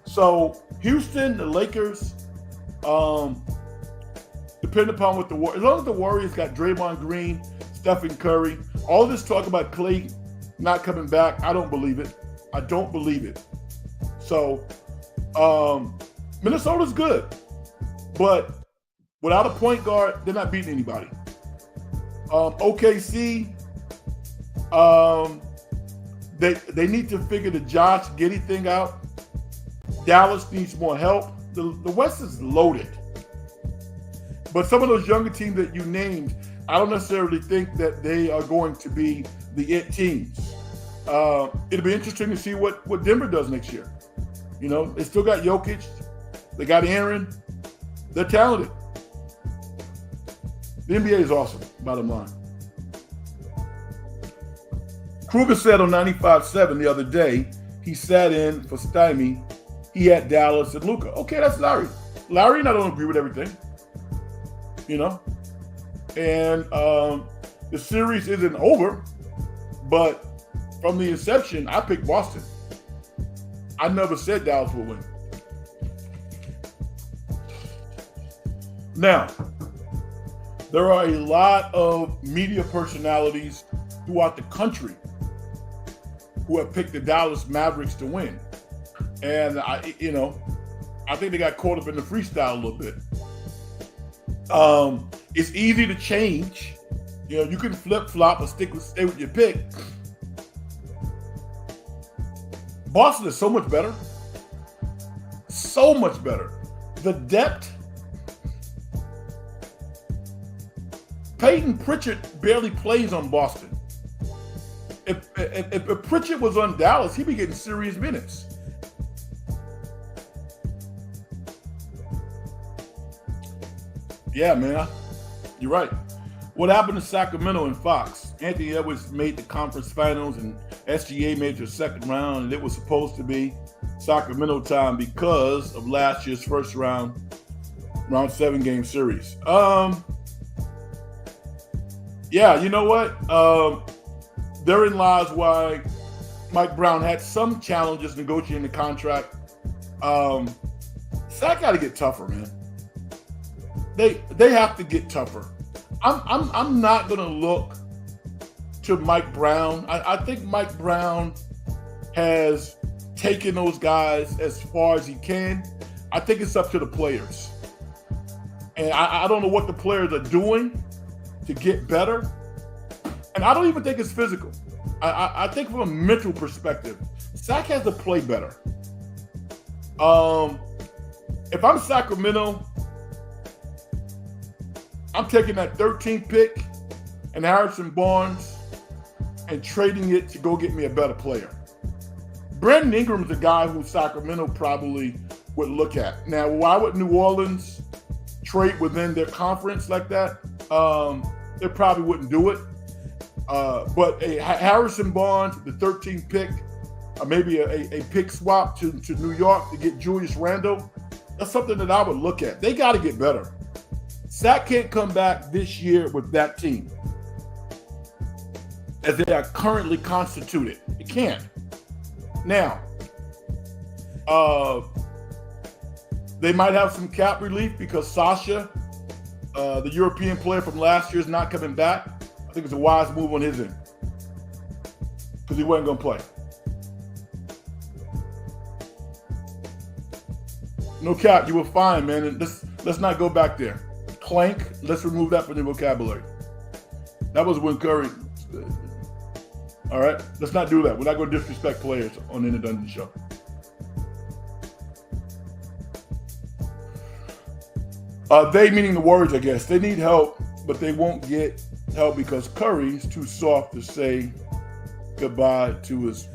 So Houston, the Lakers, depending upon what as long as the Warriors got Draymond Green, Stephen Curry, all this talk about Clay not coming back, I don't believe it. I don't believe it. So Minnesota's good, but without a point guard, they're not beating anybody. OKC, they need to figure the Josh Giddey thing out. Dallas needs more help. The West is loaded. But some of those younger teams that you named, I don't necessarily think that they are going to be the it teams. It'll be interesting to see what Denver does next year. You know, they still got Jokic. They got Aaron. They're talented. The NBA is awesome, bottom line. Kruger said on 95.7 the other day, he sat in for Stymie. He had Dallas and Luka. Okay, that's Larry. Larry and I don't agree with everything, you know. And the series isn't over, but from the inception, I picked Boston. I never said Dallas would win. Now, there are a lot of media personalities throughout the country who have picked the Dallas Mavericks to win. And I think they got caught up in the freestyle a little bit. It's easy to change. You know, you can flip-flop or stay with your pick. Boston is so much better. So much better. The depth. Peyton Pritchard barely plays on Boston. If Pritchard was on Dallas, he'd be getting serious minutes. Yeah, man, you're right. What happened to Sacramento and Fox? Anthony Edwards made the conference finals and SGA made their second round, and it was supposed to be Sacramento time because of last year's first round 7 game series. Yeah, you know what? Therein lies why Mike Brown had some challenges negotiating the contract. Sac got to get tougher, man. They have to get tougher. I'm not gonna look to Mike Brown. I think Mike Brown has taken those guys as far as he can. I think it's up to the players. And I don't know what the players are doing to get better. And I don't even think it's physical. I think from a mental perspective, Sac has to play better. If I'm Sacramento, I'm taking that 13th pick and Harrison Barnes and trading it to go get me a better player. Brandon Ingram's a guy who Sacramento probably would look at. Now, why would New Orleans trade within their conference like that? They probably wouldn't do it. But a Harrison Barnes, the 13th pick, maybe a pick swap to New York to get Julius Randle, that's something that I would look at. They got to get better. Sac can't come back this year with that team as they are currently constituted. It can't. Now, Uh, they might have some cap relief because Sasha, the European player from last year, is not coming back. I think it's a wise move on his end because he wasn't going to play. No cap, you were fine, man. And let's not go back there. Clank, let's remove that from the vocabulary. That was when Curry. All right, let's not do that. We're not going to disrespect players on the In the Dungeon show. They meaning the Warriors, I guess. They need help, but they won't get help because Curry's too soft to say goodbye to his.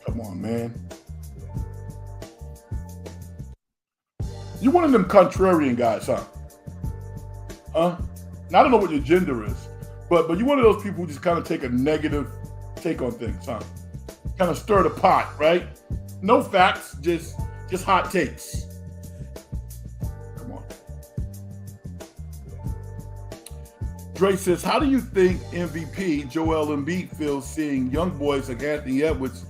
Come on, man. You're one of them contrarian guys, huh? Huh? Now, I don't know what your gender is, but you're one of those people who just kind of take a negative take on things, huh? Kind of stir the pot, right? No facts, just hot takes. Come on. Dre says, how do you think MVP Joel Embiid feels seeing young boys like Anthony Edwards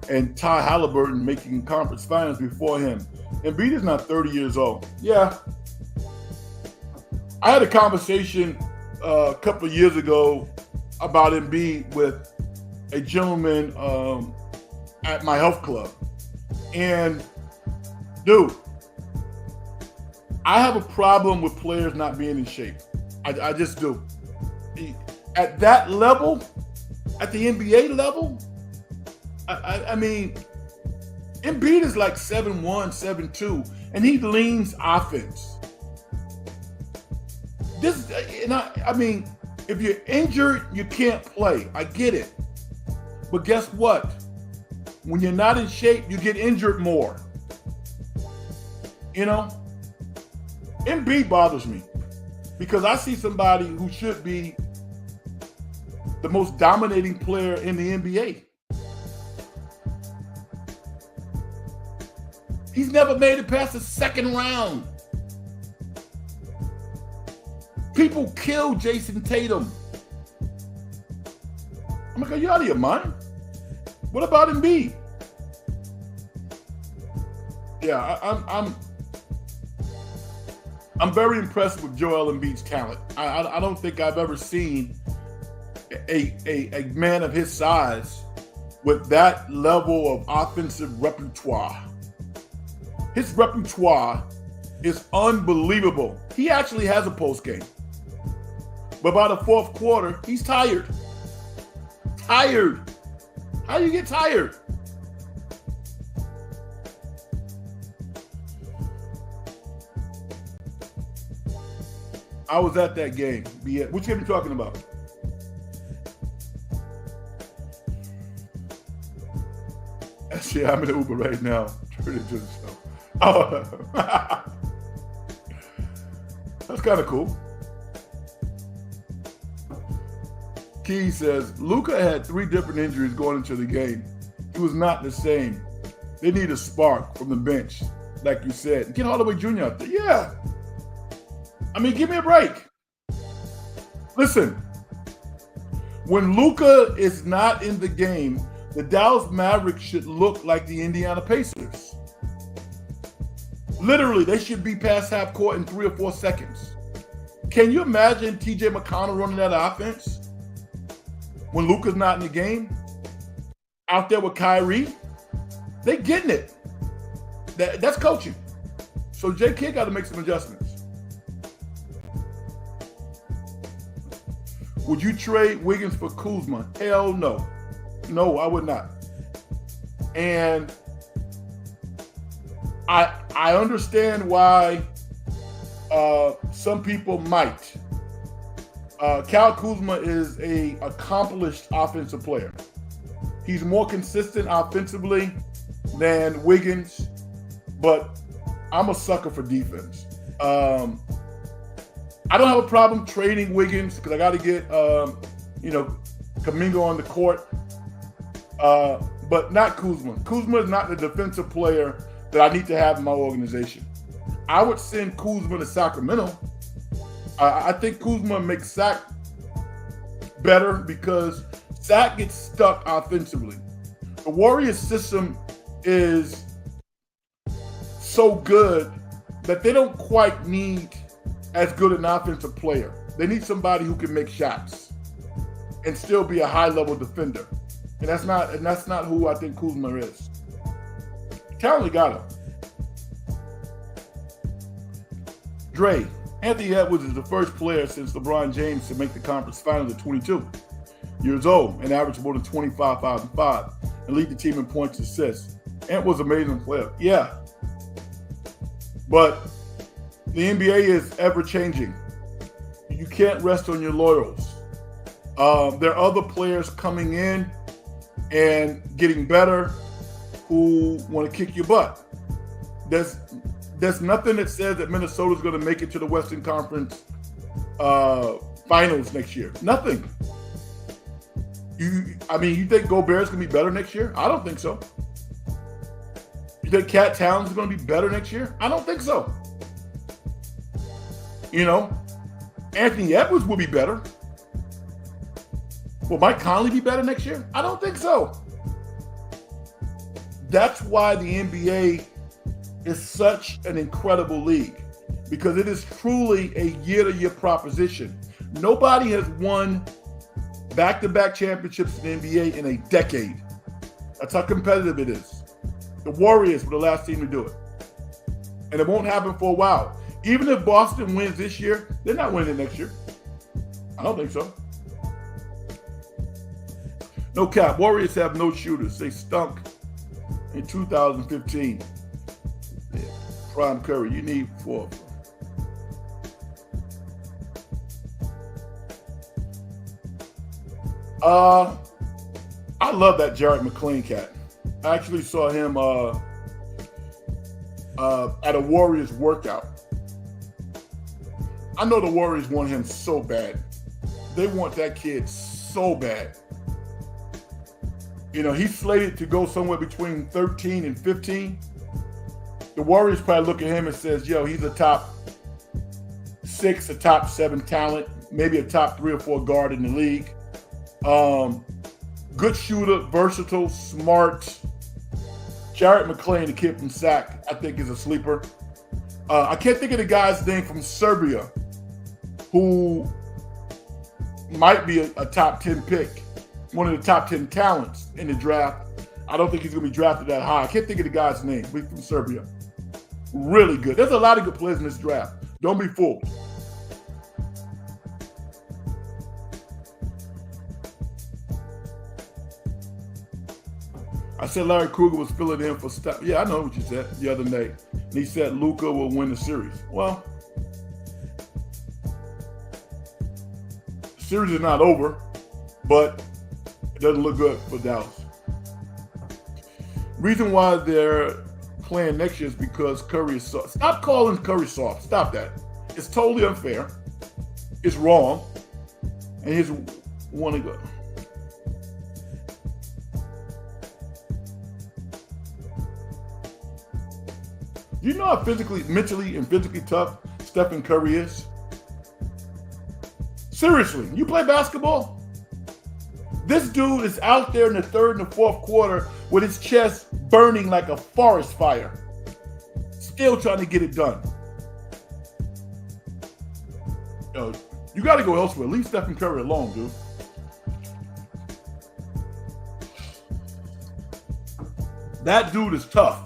and Ty Halliburton making conference finals before him? Embiid is not 30 years old. Yeah. I had a conversation a couple of years ago about Embiid with a gentleman at my health club. And, dude, I have a problem with players not being in shape. I just do. At that level, at the NBA level, I mean, Embiid is like 7'1", 7'2", and he leans offense. I mean, if you're injured, you can't play. I get it. But guess what? When you're not in shape, you get injured more. You know? Embiid bothers me because I see somebody who should be the most dominating player in the NBA. He's never made it past the second round. People kill Jason Tatum. I'm like, are you out of your mind? What about Embiid? Yeah, I'm very impressed with Joel Embiid's talent. I don't think I've ever seen a man of his size with that level of offensive repertoire. His repertoire is unbelievable. He actually has a post game. But by the fourth quarter, he's tired. Tired. How do you get tired? I was at that game. Which game are you talking about? Actually, I'm in the Uber right now. Turn it to the show. Oh. That's kind of cool. Key says, Luka had 3 different injuries going into the game. He was not the same. They need a spark from the bench, like you said. Get Hardaway Jr. out there. Yeah. I mean, give me a break. Listen, when Luka is not in the game, the Dallas Mavericks should look like the Indiana Pacers. Literally, they should be past half court in 3 or 4 seconds. Can you imagine TJ McConnell running that offense when Luka's not in the game? Out there with Kyrie? They getting it. That's coaching. So J.K. got to make some adjustments. Would you trade Wiggins for Kuzma? Hell no. No, I would not. And I understand why some people might. Kyle Kuzma is an accomplished offensive player. He's more consistent offensively than Wiggins, but I'm a sucker for defense. I don't have a problem trading Wiggins because I got to get, Kuminga on the court, but not Kuzma. Kuzma is not the defensive player that I need to have in my organization. I would send Kuzma to Sacramento. I think Kuzma makes Sac better because Sac gets stuck offensively. The Warriors system is so good that they don't quite need as good an offensive player. They need somebody who can make shots and still be a high-level defender. And that's not who I think Kuzma is. Currently got him. Dre, Anthony Edwards is the first player since LeBron James to make the conference finals at 22 years old and average more than 25, 5, and 5 and lead the team in points and assists. Ant was an amazing player. Yeah. But the NBA is ever changing. You can't rest on your laurels. There are other players coming in and getting better who want to kick your butt. There's nothing that says that Minnesota's going to make it to the Western Conference finals next year. Nothing. You think Gobert's going to be better next year? I don't think so. You think Cat Towns is going to be better next year? I don't think so. Anthony Edwards will be better. Will Mike Conley be better next year? I don't think so. That's why the NBA is such an incredible league, because it is truly a year-to-year proposition. Nobody has won back-to-back championships in the NBA in a decade. That's how competitive it is. The Warriors were the last team to do it. And it won't happen for a while. Even if Boston wins this year, they're not winning next year. I don't think so. No cap. Warriors have no shooters. They stunk in 2015. Yeah. Prime Curry, you need 4. I love that Jarrett McClain cat. I actually saw him at a Warriors workout. I know the Warriors want him so bad. They want that kid so bad. He's slated to go somewhere between 13 and 15. The Warriors probably look at him and says, he's a top 6, a top 7 talent, maybe a top 3 or 4 guard in the league. Good shooter, versatile, smart. Jarrett McClain, the kid from SAC, I think is a sleeper. I can't think of the guy's name from Serbia who might be a top 10 pick, one of the top 10 talents in the draft. I don't think he's going to be drafted that high. I can't think of the guy's name. He's from Serbia. Really good. There's a lot of good players in this draft. Don't be fooled. I said Larry Kruger was filling in for stuff. Yeah, I know what you said the other day. And he said Luka will win the series. Well, the series is not over, but it doesn't look good for Dallas. Reason why they're playing next year is because Curry is soft. Stop calling Curry soft. Stop that. It's totally unfair. It's wrong. And here's one to go. You know how mentally and physically tough Stephen Curry is? Seriously, you play basketball? This dude is out there in the 3rd and the 4th quarter with his chest burning like a forest fire. Still trying to get it done. You got to go elsewhere. Leave Stephen Curry alone, dude. That dude is tough.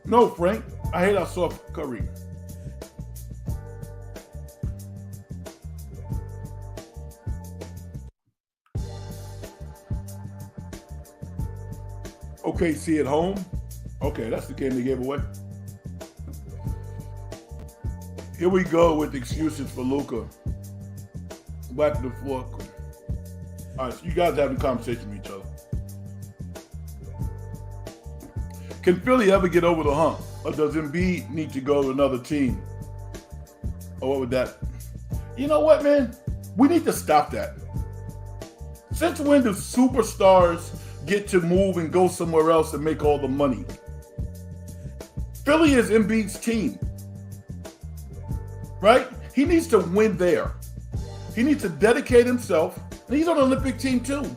No, Frank. I hate how soft Curry. OKC at home. Okay, that's the game they gave away. Here we go with excuses for Luka. Back to the floor. All right, so you guys having a conversation with each other. Can Philly ever get over the hump? Or does Embiid need to go to another team? Or what would that? You know what, man? We need to stop that. Since when do superstars get to move and go somewhere else and make all the money? Philly is Embiid's team. Right? He needs to win there. He needs to dedicate himself And he's on the Olympic team too.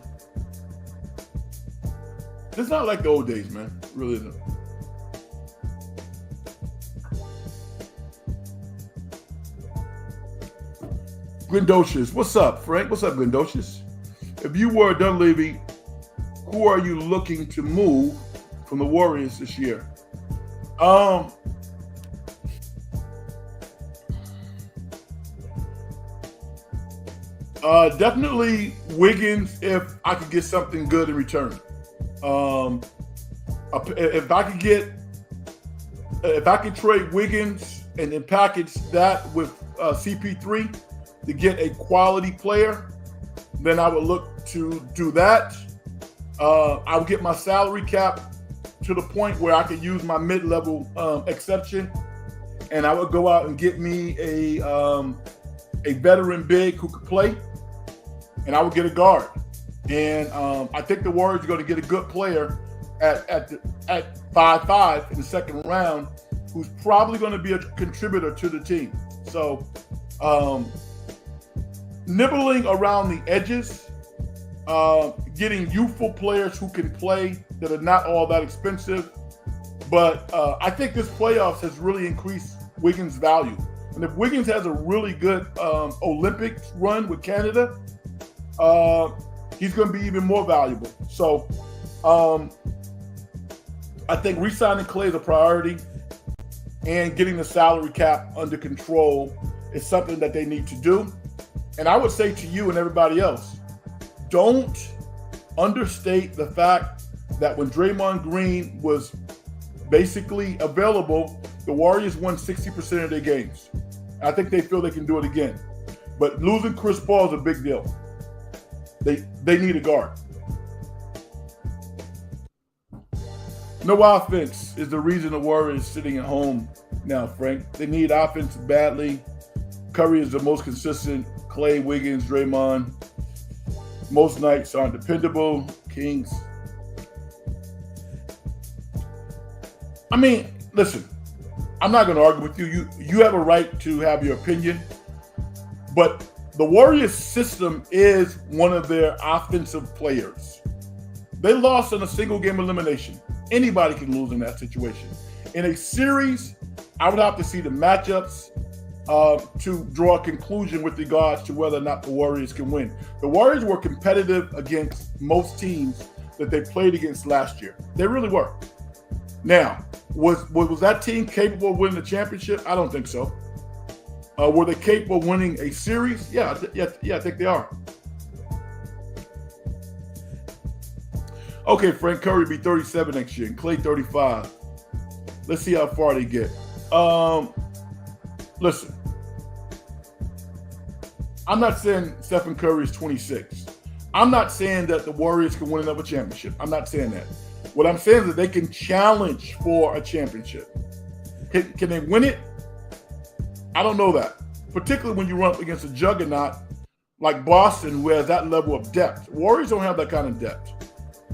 It's not like the old days, man. It really isn't. Gwendocious. What's up, Frank? What's up, Gwendocious? If you were Dunleavy, who are you looking to move from the Warriors this year? Definitely Wiggins if I could get something good in return. If I could trade Wiggins and then package that with CP3 to get a quality player, then I would look to do that. I would get my salary cap to the point where I could use my mid-level exception, and I would go out and get me a veteran big who could play, and I would get a guard. And I think the Warriors are going to get a good player at 5'5" in the second round, who's probably going to be a contributor to the team. So nibbling around the edges, getting youthful players who can play that are not all that expensive. But I think this playoffs has really increased Wiggins' value. And if Wiggins has a really good Olympics run with Canada, he's going to be even more valuable. So I think re-signing Clay is a priority, and getting the salary cap under control is something that they need to do. And I would say to you and everybody else, don't understate the fact that when Draymond Green was basically available, the Warriors won 60% of their games. I think they feel they can do it again. But losing Chris Paul is a big deal. They need a guard. No offense is the reason the Warriors is sitting at home now, Frank. They need offense badly. Curry is the most consistent. Clay, Wiggins, Draymond. Most nights aren't dependable. Kings. I mean, listen, I'm not going to argue with you. You have a right to have your opinion. But the Warriors system is one of their offensive players. They lost in a single game elimination. Anybody can lose in that situation. In a series, I would have to see the matchups to draw a conclusion with regards to whether or not the Warriors can win. The Warriors were competitive against most teams that they played against last year. They really were. Now, was that team capable of winning the championship? I don't think so. Were they capable of winning a series? Yeah, I think they are. Okay, Frank Curry be 37 next year and Clay 35. Let's see how far they get. Listen, I'm not saying Stephen Curry is 26. I'm not saying that the Warriors can win another championship. I'm not saying that. What I'm saying is that they can challenge for a championship. Can they win it? I don't know that. Particularly when you run up against a juggernaut like Boston, who has that level of depth. Warriors don't have that kind of depth.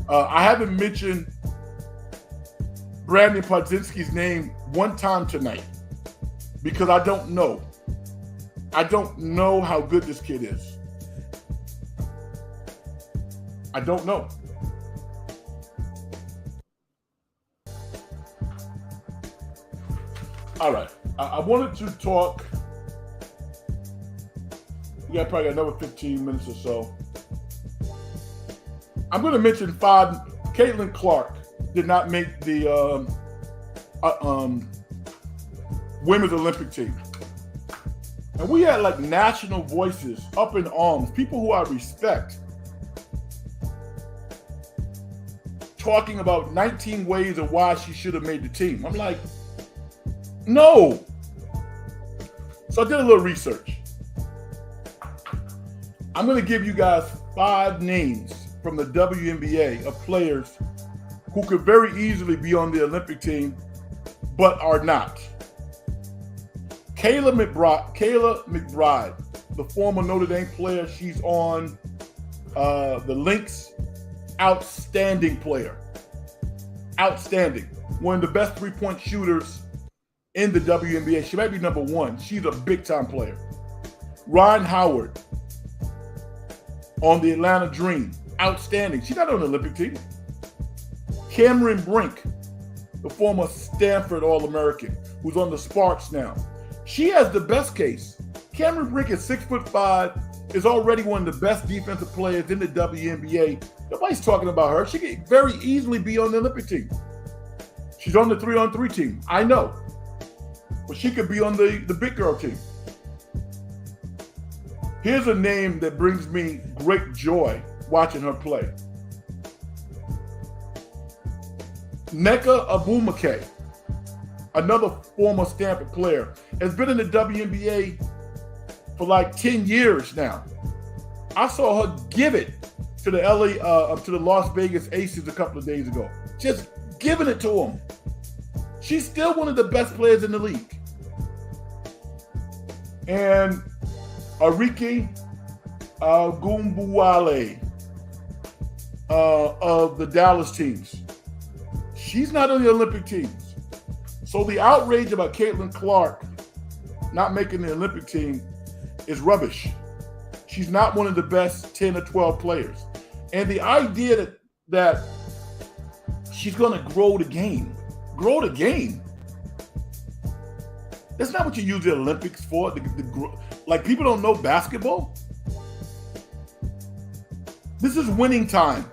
I haven't mentioned Brandon Podzinski's name one time tonight because I don't know. I don't know how good this kid is. I don't know. All right. I wanted to talk. We got probably another 15 minutes or so. I'm going to mention 5. Caitlin Clark did not make the women's Olympic team. And we had like national voices up in arms, people who I respect, talking about 19 ways of why she should have made the team. I'm like, no. So I did a little research. I'm going to give you guys 5 names from the WNBA of players who could very easily be on the Olympic team, but are not. Kayla McBride, the former Notre Dame player, she's on the Lynx. Outstanding player. Outstanding. One of the best three-point shooters in the WNBA. She might be number 1. She's a big-time player. Ron Howard. on the Atlanta Dream. Outstanding. She's not on the Olympic team. Cameron Brink, the former Stanford All-American, who's on the Sparks now. She has the best case. Cameron Brink is 6'5", is already one of the best defensive players in the WNBA. Nobody's talking about her. She could very easily be on the Olympic team. She's on the 3-on-3 team. I know. But she could be on the big girl team. Here's a name that brings me great joy watching her play. Nneka Abumake, another former Stanford player, has been in the WNBA for like 10 years now. I saw her give it to the to the Las Vegas Aces a couple of days ago. Just giving it to them. She's still one of the best players in the league. And Arike Gumbuwale of the Dallas teams. She's not on the Olympic teams. So the outrage about Caitlin Clark not making the Olympic team is rubbish. She's not one of the best 10 or 12 players. And the idea that she's going to grow the game. Grow the game? That's not what you use the Olympics for. Like, people don't know basketball. This is winning time.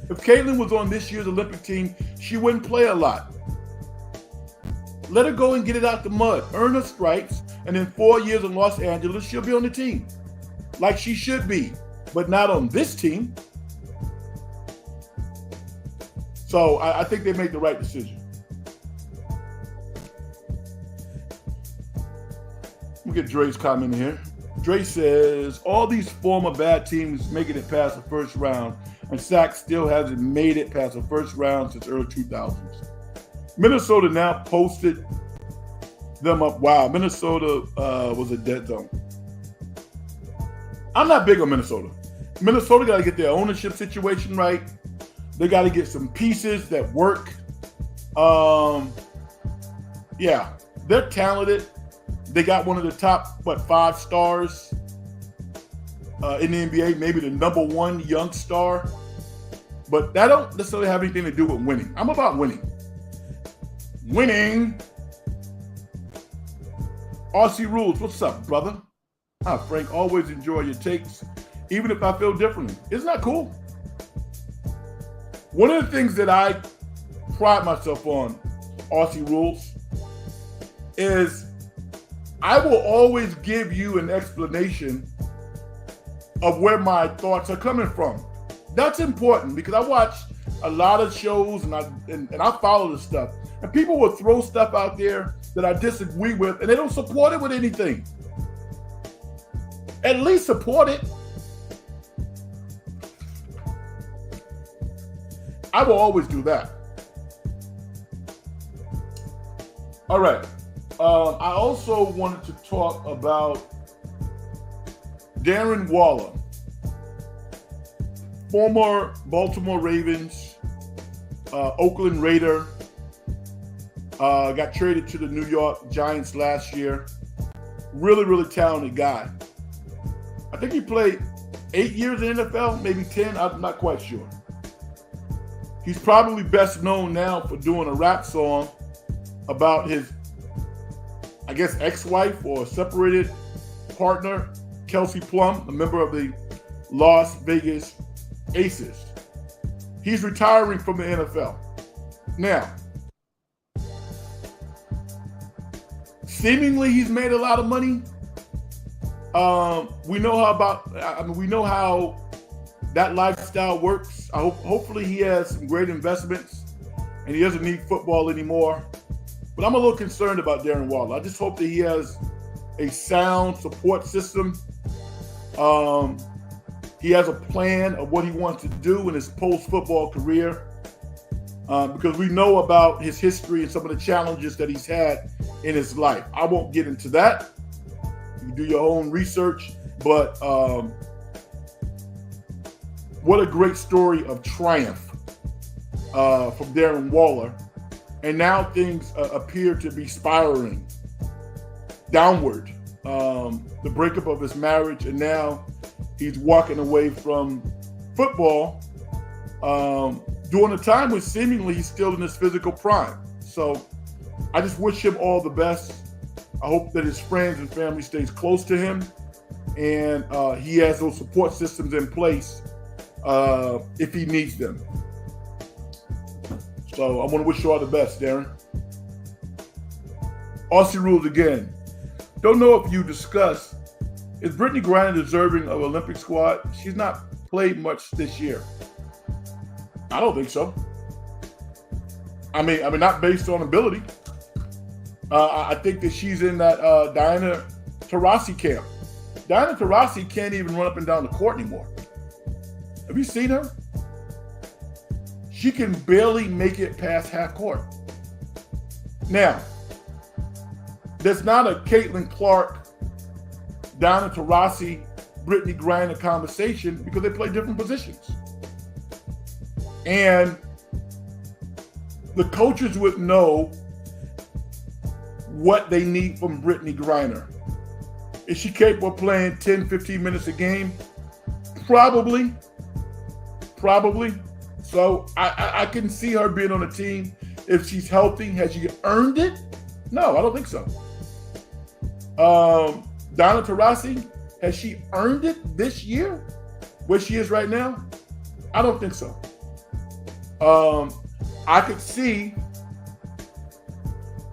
If Caitlin was on this year's Olympic team, she wouldn't play a lot. Let her go and get it out the mud. Earn her stripes, and in 4 years in Los Angeles, she'll be on the team. Like she should be, but not on this team. So I think they made the right decision. Let me get Dre's comment here. Dre says, all these former bad teams making it past the first round, and Sac still hasn't made it past the first round since early 2000s. Minnesota now posted them up. Wow, Minnesota was a dead zone. I'm not big on Minnesota. Minnesota got to get their ownership situation right. They got to get some pieces that work. Yeah, they're talented. They got one of the top, 5 stars in the NBA, maybe the #1 young star. But that don't necessarily have anything to do with winning. I'm about winning. Winning. RC Rules, what's up, brother? Hi, Frank. Always enjoy your takes, even if I feel differently. Isn't that cool? One of the things that I pride myself on, RC Rules, is I will always give you an explanation of where my thoughts are coming from. That's important because I watch a lot of shows and I follow this stuff. And people will throw stuff out there that I disagree with, and they don't support it with anything. At least support it. I will always do that. All right. I also wanted to talk about Darren Waller, former Baltimore Ravens, Oakland Raider, got traded to the New York Giants last year. Really, really talented guy. I think he played 8 years in the NFL, maybe 10. I'm not quite sure. He's probably best known now for doing a rap song about his, I guess, ex-wife or separated partner, Kelsey Plum, a member of the Las Vegas Aces. He's retiring from the NFL. Now, seemingly he's made a lot of money. We know how that lifestyle works. Hopefully he has some great investments and he doesn't need football anymore. But I'm a little concerned about Darren Waller. I just hope that he has a sound support system. He has a plan of what he wants to do in his post-football career. Because we know about his history and some of the challenges that he's had in his life. I won't get into that. You can do your own research. But what a great story of triumph from Darren Waller. And now things appear to be spiraling downward the breakup of his marriage, and now he's walking away from football during a time when seemingly he's still in his physical prime. So I just wish him all the best. I hope that his friends and family stays close to him, and he has those support systems in place if he needs them. So I want to wish you all the best, Darren. Aussie rules again. Don't know if you discussed, is Brittany Griner deserving of Olympic squad? She's not played much this year. I don't think so. I mean, not based on ability. I think that she's in that Diana Taurasi camp. Diana Taurasi can't even run up and down the court anymore. Have you seen her? She can barely make it past half court. Now, there's not a Caitlin Clark, Diana Taurasi, Brittany Griner conversation because they play different positions. And the coaches would know what they need from Brittany Griner. Is she capable of playing 10, 15 minutes a game? Probably. So I can see her being on a team if she's healthy. Has she earned it? No, I don't think so. Diana Taurasi, has she earned it this year? Where she is right now? I don't think so. I could see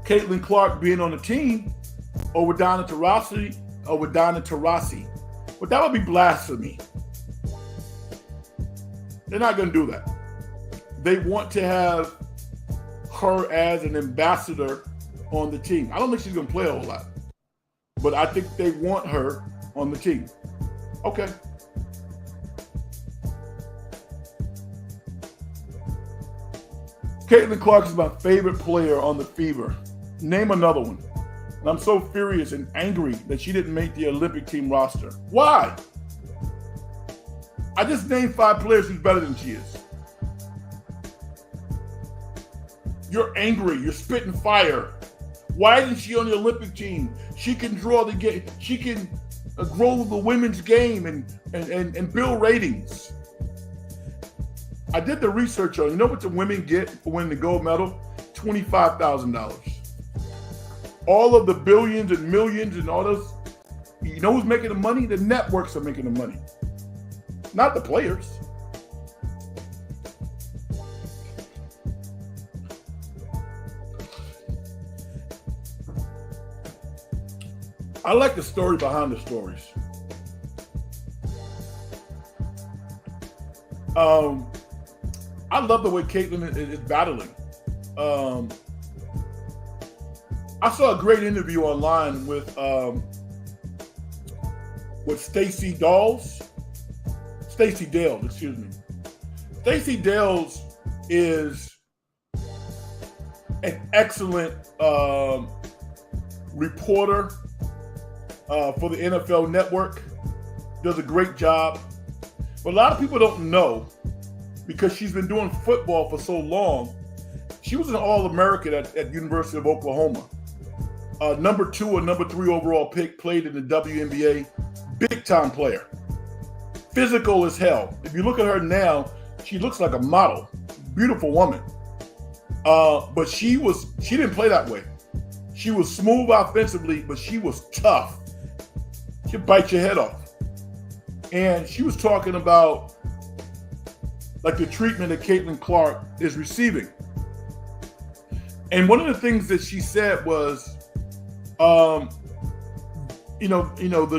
Caitlin Clark being on the team over Diana Taurasi, but that would be blasphemy. They're not going to do that. They want to have her as an ambassador on the team. I don't think she's going to play a whole lot, but I think they want her on the team. Okay. Caitlin Clark is my favorite player on the Fever. Name another one. And I'm so furious and angry that she didn't make the Olympic team roster. Why? I just named 5 players who's better than she is. You're angry. You're spitting fire. Why isn't she on the Olympic team? She can draw the game. She can grow the women's game and build ratings. I did the research on, you know what the women get for winning the gold medal? $25,000. All of the billions and millions and all those, you know who's making the money? The networks are making the money, not the players. I like the story behind the stories. I love the way Caitlin is battling. I saw a great interview online with Stacey Dales. Stacey Dales is an excellent reporter for the NFL Network. Does a great job. But a lot of people don't know, because she's been doing football for so long. She was an All-American at University of Oklahoma. Number 2 or number 3 overall pick, played in the WNBA. Big time player. Physical as hell. If you look at her now, she looks like a model. Beautiful woman. But she didn't play that way. She was smooth offensively, but she was tough. She'd bite your head off. And she was talking about like the treatment that Caitlin Clark is receiving. And one of the things that she said was, the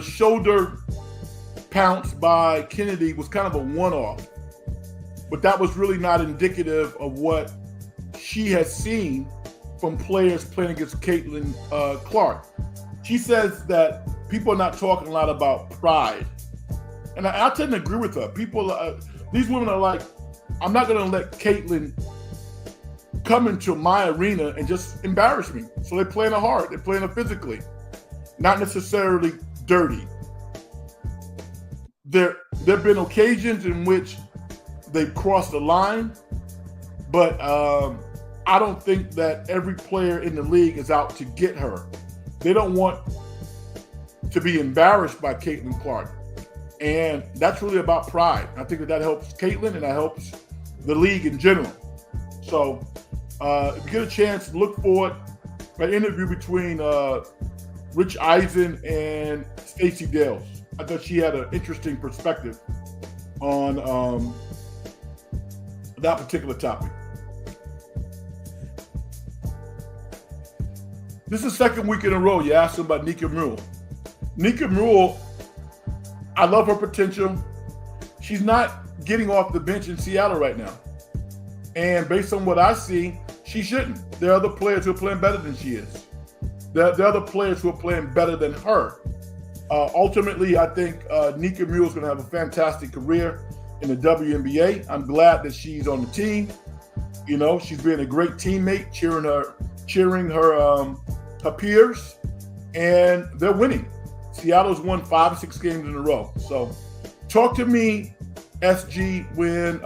shoulder pounce by Kennedy was kind of a one-off, but that was really not indicative of what she has seen from players playing against Caitlin Clark. She says that people are not talking a lot about pride. And I tend to agree with her. These women are like, I'm not going to let Caitlin come into my arena and just embarrass me. So they're playing her hard. They're playing her physically, not necessarily dirty. There have been occasions in which they've crossed the line, but I don't think that every player in the league is out to get her. They don't want to be embarrassed by Caitlin Clark. And that's really about pride. I think that helps Caitlin and that helps the league in general. So if you get a chance, look for an interview between Rich Eisen and Stacey Dales. I thought she had an interesting perspective on that particular topic. This is the second week in a row you asked about Nika Mule. Nika Mule, I love her potential. She's not getting off the bench in Seattle right now. And based on what I see, she shouldn't. There are other players who are playing better than she is. There are other players who are playing better than her. Ultimately, I think Nika Mule is going to have a fantastic career in the WNBA. I'm glad that she's on the team. You know, she's been a great teammate, cheering her peers, and they're winning. Seattle's won 5 or 6 games in a row. So talk to me, SG, when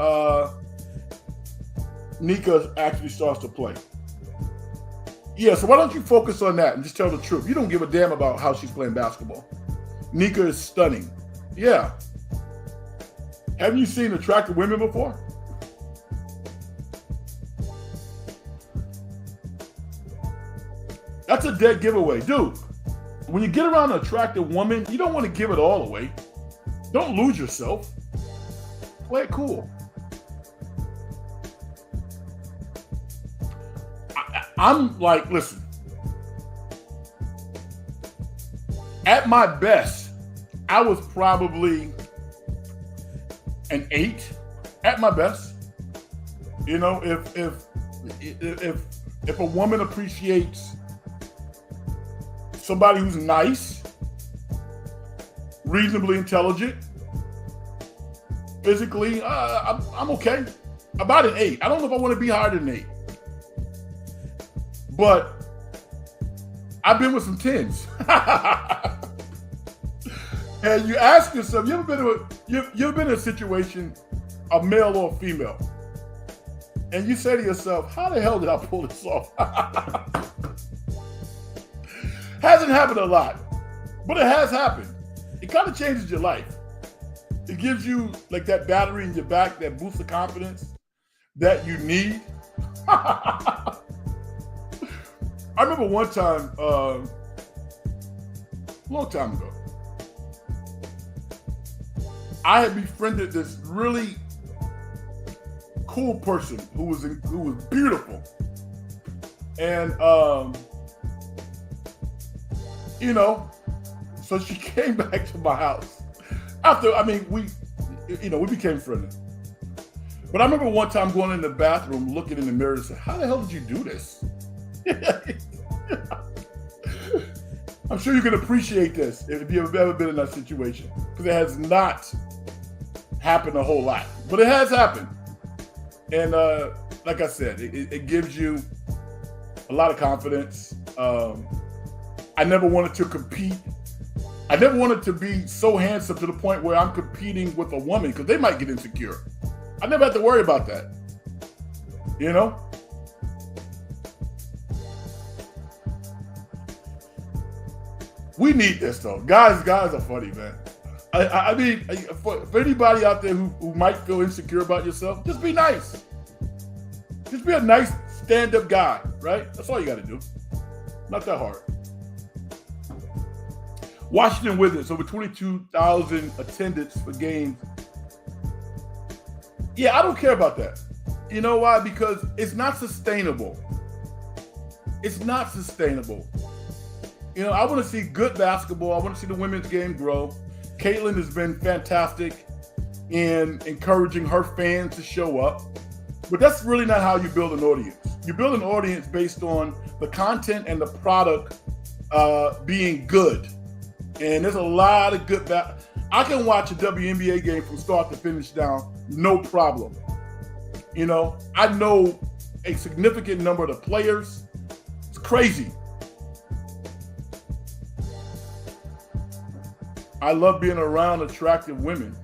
Nika actually starts to play. Yeah, so why don't you focus on that and just tell the truth? You don't give a damn about how she's playing basketball. Nika is stunning. Yeah. Haven't you seen attractive women before? That's a dead giveaway. Dude, when you get around an attractive woman, you don't want to give it all away. Don't lose yourself. Play it cool. I'm like, listen, at my best, I was probably an 8 at my best. You know, if a woman appreciates somebody who's nice, reasonably intelligent, physically, I'm okay. About an 8. I don't know if I want to be higher than an 8. But I've been with some 10s. And you ask yourself, you ever been in a situation, a male or a female, and you say to yourself, how the hell did I pull this off? Hasn't happened a lot, but it has happened. It kind of changes your life. It gives you like that battery in your back, that boost of confidence that you need. I remember one time, a long time ago, I had befriended this really cool person who was beautiful, and you know, so she came back to my house after. I mean, we became friendly. But I remember one time going in the bathroom, looking in the mirror, and saying, "How the hell did you do this?" I'm sure you can appreciate this if you've ever been in that situation, because it has not happened a whole lot, but it has happened. And like I said, it gives you a lot of confidence. I never wanted to compete. I never wanted to be so handsome to the point where I'm competing with a woman, because they might get insecure. I never had to worry about that. You know? We need this though. Guys are funny, man. I mean, for anybody out there who might feel insecure about yourself, just be nice. Just be a nice stand-up guy, right? That's all you got to do. Not that hard. Washington Wizards, over 22,000 attendance for games. Yeah, I don't care about that. You know why? Because it's not sustainable. It's not sustainable. You know, I want to see good basketball. I want to see the women's game grow. Caitlin has been fantastic in encouraging her fans to show up. But that's really not how you build an audience. You build an audience based on the content and the product being good. And there's a lot of good I can watch a WNBA game from start to finish now, no problem. You know, I know a significant number of the players. It's crazy. I love being around attractive women.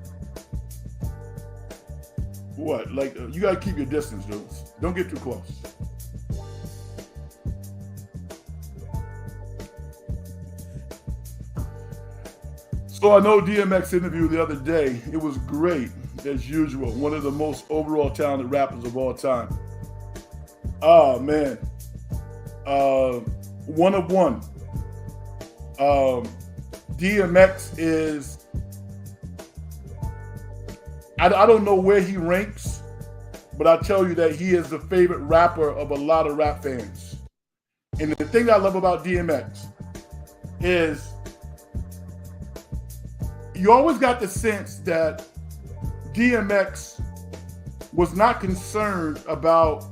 What? Like, you got to keep your distance, dude. Don't get too close. So I know DMX interview the other day. It was great, as usual. One of the most overall talented rappers of all time. Oh, man. One of one. DMX is, I don't know where he ranks, but I tell you that he is the favorite rapper of a lot of rap fans. And the thing I love about DMX is you always got the sense that DMX was not concerned about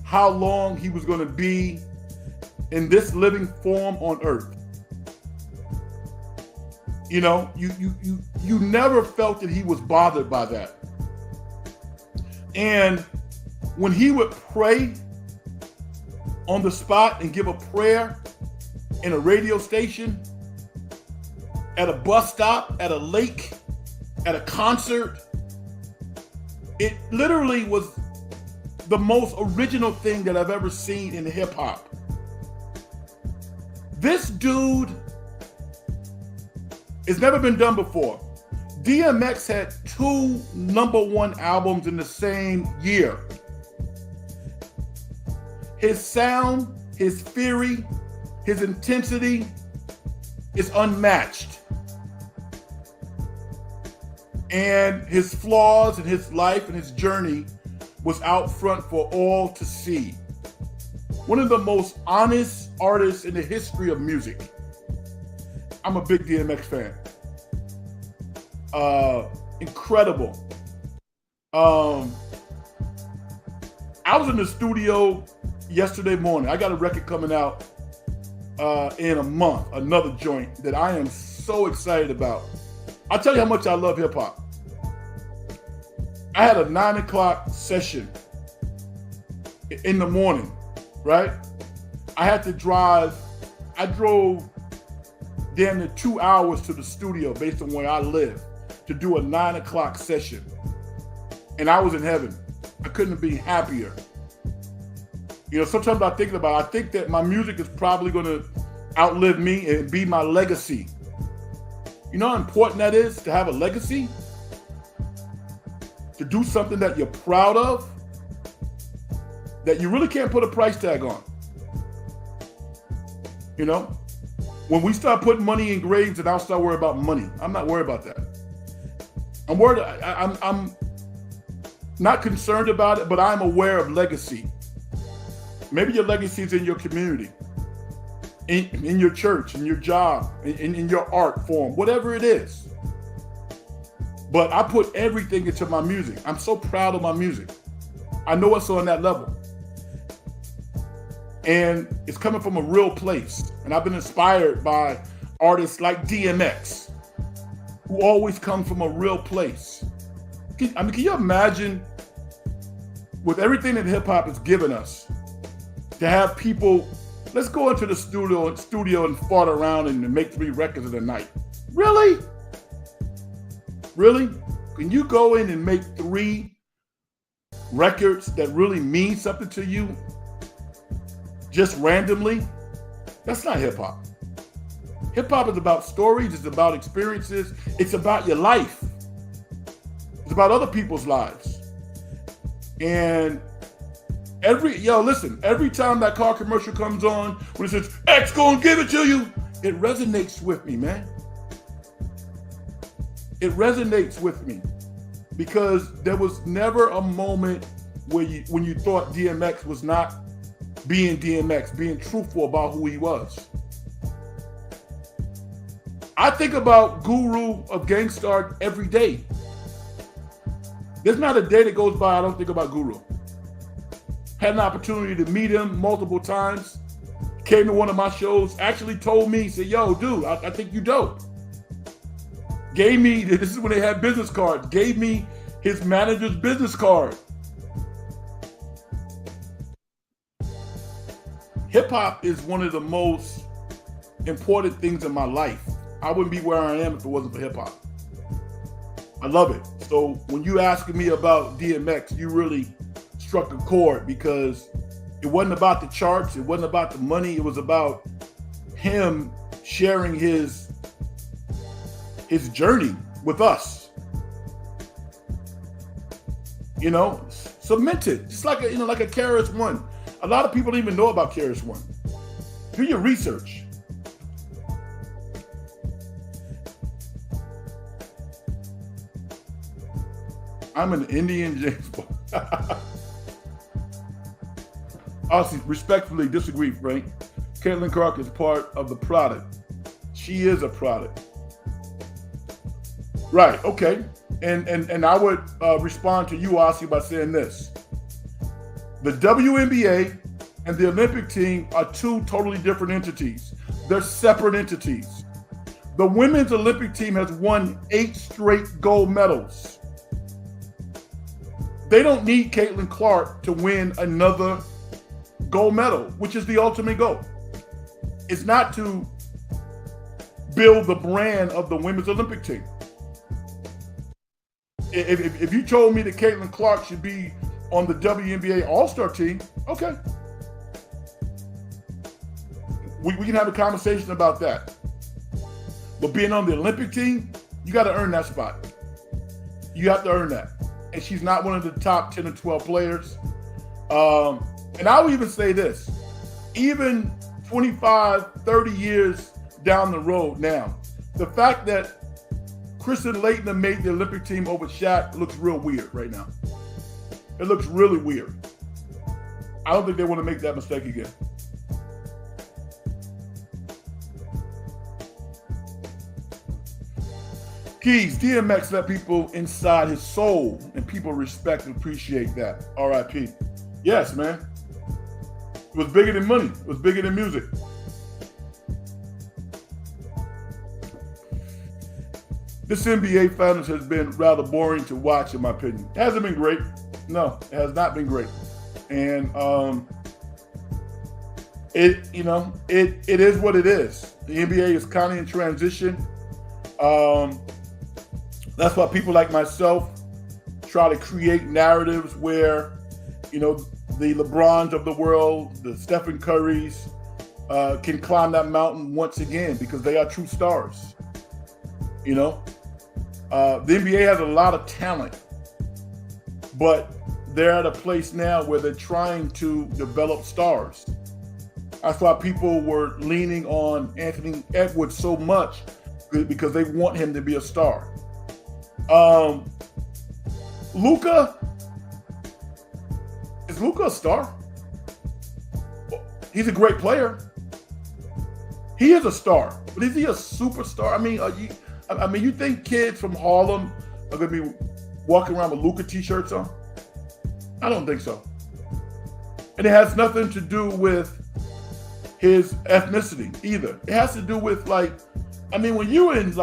how long he was going to be in this living form on earth. You know, you never felt that he was bothered by that. And when he would pray on the spot and give a prayer in a radio station, at a bus stop, at a lake, at a concert, it literally was the most original thing that I've ever seen in hip hop. This dude, it's never been done before. DMX had 2 #1 albums in the same year. His sound, his theory, his intensity is unmatched. And his flaws and his life and his journey was out front for all to see. One of the most honest artists in the history of music. I'm a big DMX fan. Incredible. I was in the studio yesterday morning. I got a record coming out in a month, another joint that I am so excited about. I'll tell you how much I love hip hop. I had a 9 o'clock session in the morning, right? I drove damn near 2 hours to the studio based on where I live to do a 9 o'clock session. And I was in heaven. I couldn't have been happier. You know, sometimes I think that my music is probably going to outlive me and be my legacy. You know how important that is, to have a legacy? To do something that you're proud of, that you really can't put a price tag on. You know? When we start putting money in graves, then I'll start worrying about money. I'm not worried about that. I'm worried, I'm not concerned about it, but I'm aware of legacy. Maybe your legacy is in your community, in your church, in your job, in your art form, whatever it is. But I put everything into my music. I'm so proud of my music. I know it's on that level. And it's coming from a real place. And I've been inspired by artists like DMX, who always come from a real place. Can you imagine, with everything that hip hop has given us, to have people, let's go into the studio and fart around and make 3 records in a night. Really? Really? Can you go in and make 3 records that really mean something to you just randomly? That's not hip hop. Hip hop is about stories, it's about experiences, it's about your life. It's about other people's lives. And every time that car commercial comes on, when it says, X gonna give it to you, it resonates with me, man. It resonates with me because there was never a moment when you thought DMX was not being DMX, being truthful about who he was. I think about Guru of Gangstar every day. There's not a day that goes by I don't think about Guru. Had an opportunity to meet him multiple times. Came to one of my shows, actually told me, said, yo, dude, I think you dope. Gave me, this is when they had business cards, gave me his manager's business card. Hip hop is one of the most important things in my life. I wouldn't be where I am if it wasn't for hip hop. I love it. So when you asking me about DMX, you really struck a chord because it wasn't about the charts, it wasn't about the money, it was about him sharing his his journey with us. You know, cemented, just like like a KRS-One. A lot of people don't even know about KRS-One. Do your research. I'm an Indian James Bond. Honestly, respectfully disagree, Frank. Caitlin Clark is part of the product. She is a product. Right, okay. And I would respond to you, Ossie, by saying this. The WNBA and the Olympic team are two totally different entities. They're separate entities. The women's Olympic team has won 8 straight gold medals. They don't need Caitlin Clark to win another gold medal, which is the ultimate goal. It's not to build the brand of the women's Olympic team. If you told me that Caitlin Clark should be on the WNBA All-Star team, okay. We can have a conversation about that. But being on the Olympic team, you got to earn that spot. You have to earn that. And she's not one of the top 10 or 12 players. And I'll even say this, even 25, 30 years down the road now, the fact that Kristen Leighton made the Olympic team over Shaq looks real weird right now. It looks really weird. I don't think they want to make that mistake again. Keys, DMX let people inside his soul, and people respect and appreciate that. R.I.P. Yes, man. It was bigger than money. It was bigger than music. This NBA Finals has been rather boring to watch, in my opinion. It hasn't been great. No, it has not been great. And it is what it is. The NBA is kind of in transition. That's why people like myself try to create narratives where, the LeBrons of the world, the Stephen Currys, can climb that mountain once again because they are true stars. The NBA has a lot of talent, but they're at a place now where they're trying to develop stars. That's why people were leaning on Anthony Edwards so much, because they want him to be a star. Luka, is Luka a star? He's a great player. He is a star, but is he a superstar? I mean, you think kids from Harlem are going to be walking around with Luka t-shirts on? I don't think so. And it has nothing to do with his ethnicity either. It has to do with when you're in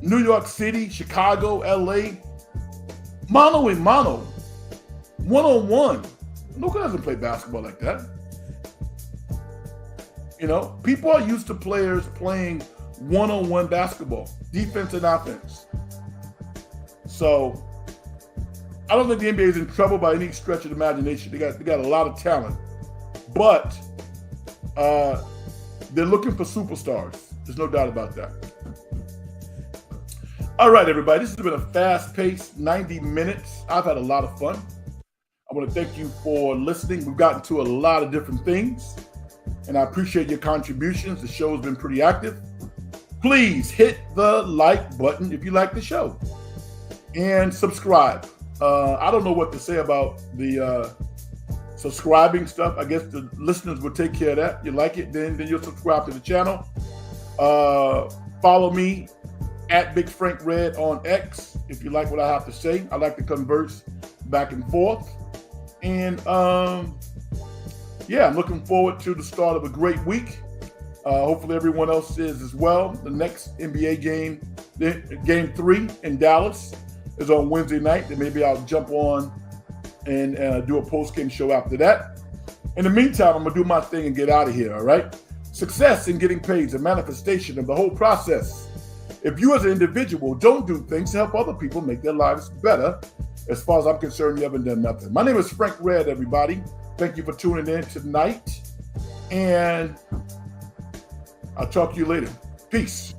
New York City, Chicago, LA, mano a mano, one-on-one, Luka doesn't play basketball like that. People are used to players playing one-on-one basketball, defense and offense. So I don't think the NBA is in trouble by any stretch of the imagination. They got a lot of talent, but they're looking for superstars. There's no doubt about that. All right, everybody, this has been a fast-paced 90 minutes. I've had a lot of fun. I want to thank you for listening. We've gotten to a lot of different things, and I appreciate your contributions. The show's been pretty active. Please hit the like button if you like the show, and subscribe. I don't know what to say about the subscribing stuff. I guess the listeners will take care of that. You like it, then you'll subscribe to the channel. Follow me at Big Frank Red on X if you like what I have to say. I like to converse back and forth. And I'm looking forward to the start of a great week. Hopefully everyone else is as well. The next NBA game, Game 3 in Dallas, is on Wednesday night. Then maybe I'll jump on and do a post-game show after that. In the meantime, I'm going to do my thing and get out of here, all right? Success in getting paid is a manifestation of the whole process. If you as an individual don't do things to help other people make their lives better, as far as I'm concerned, you haven't done nothing. My name is Frank Red, everybody. Thank you for tuning in tonight. And I'll talk to you later. Peace.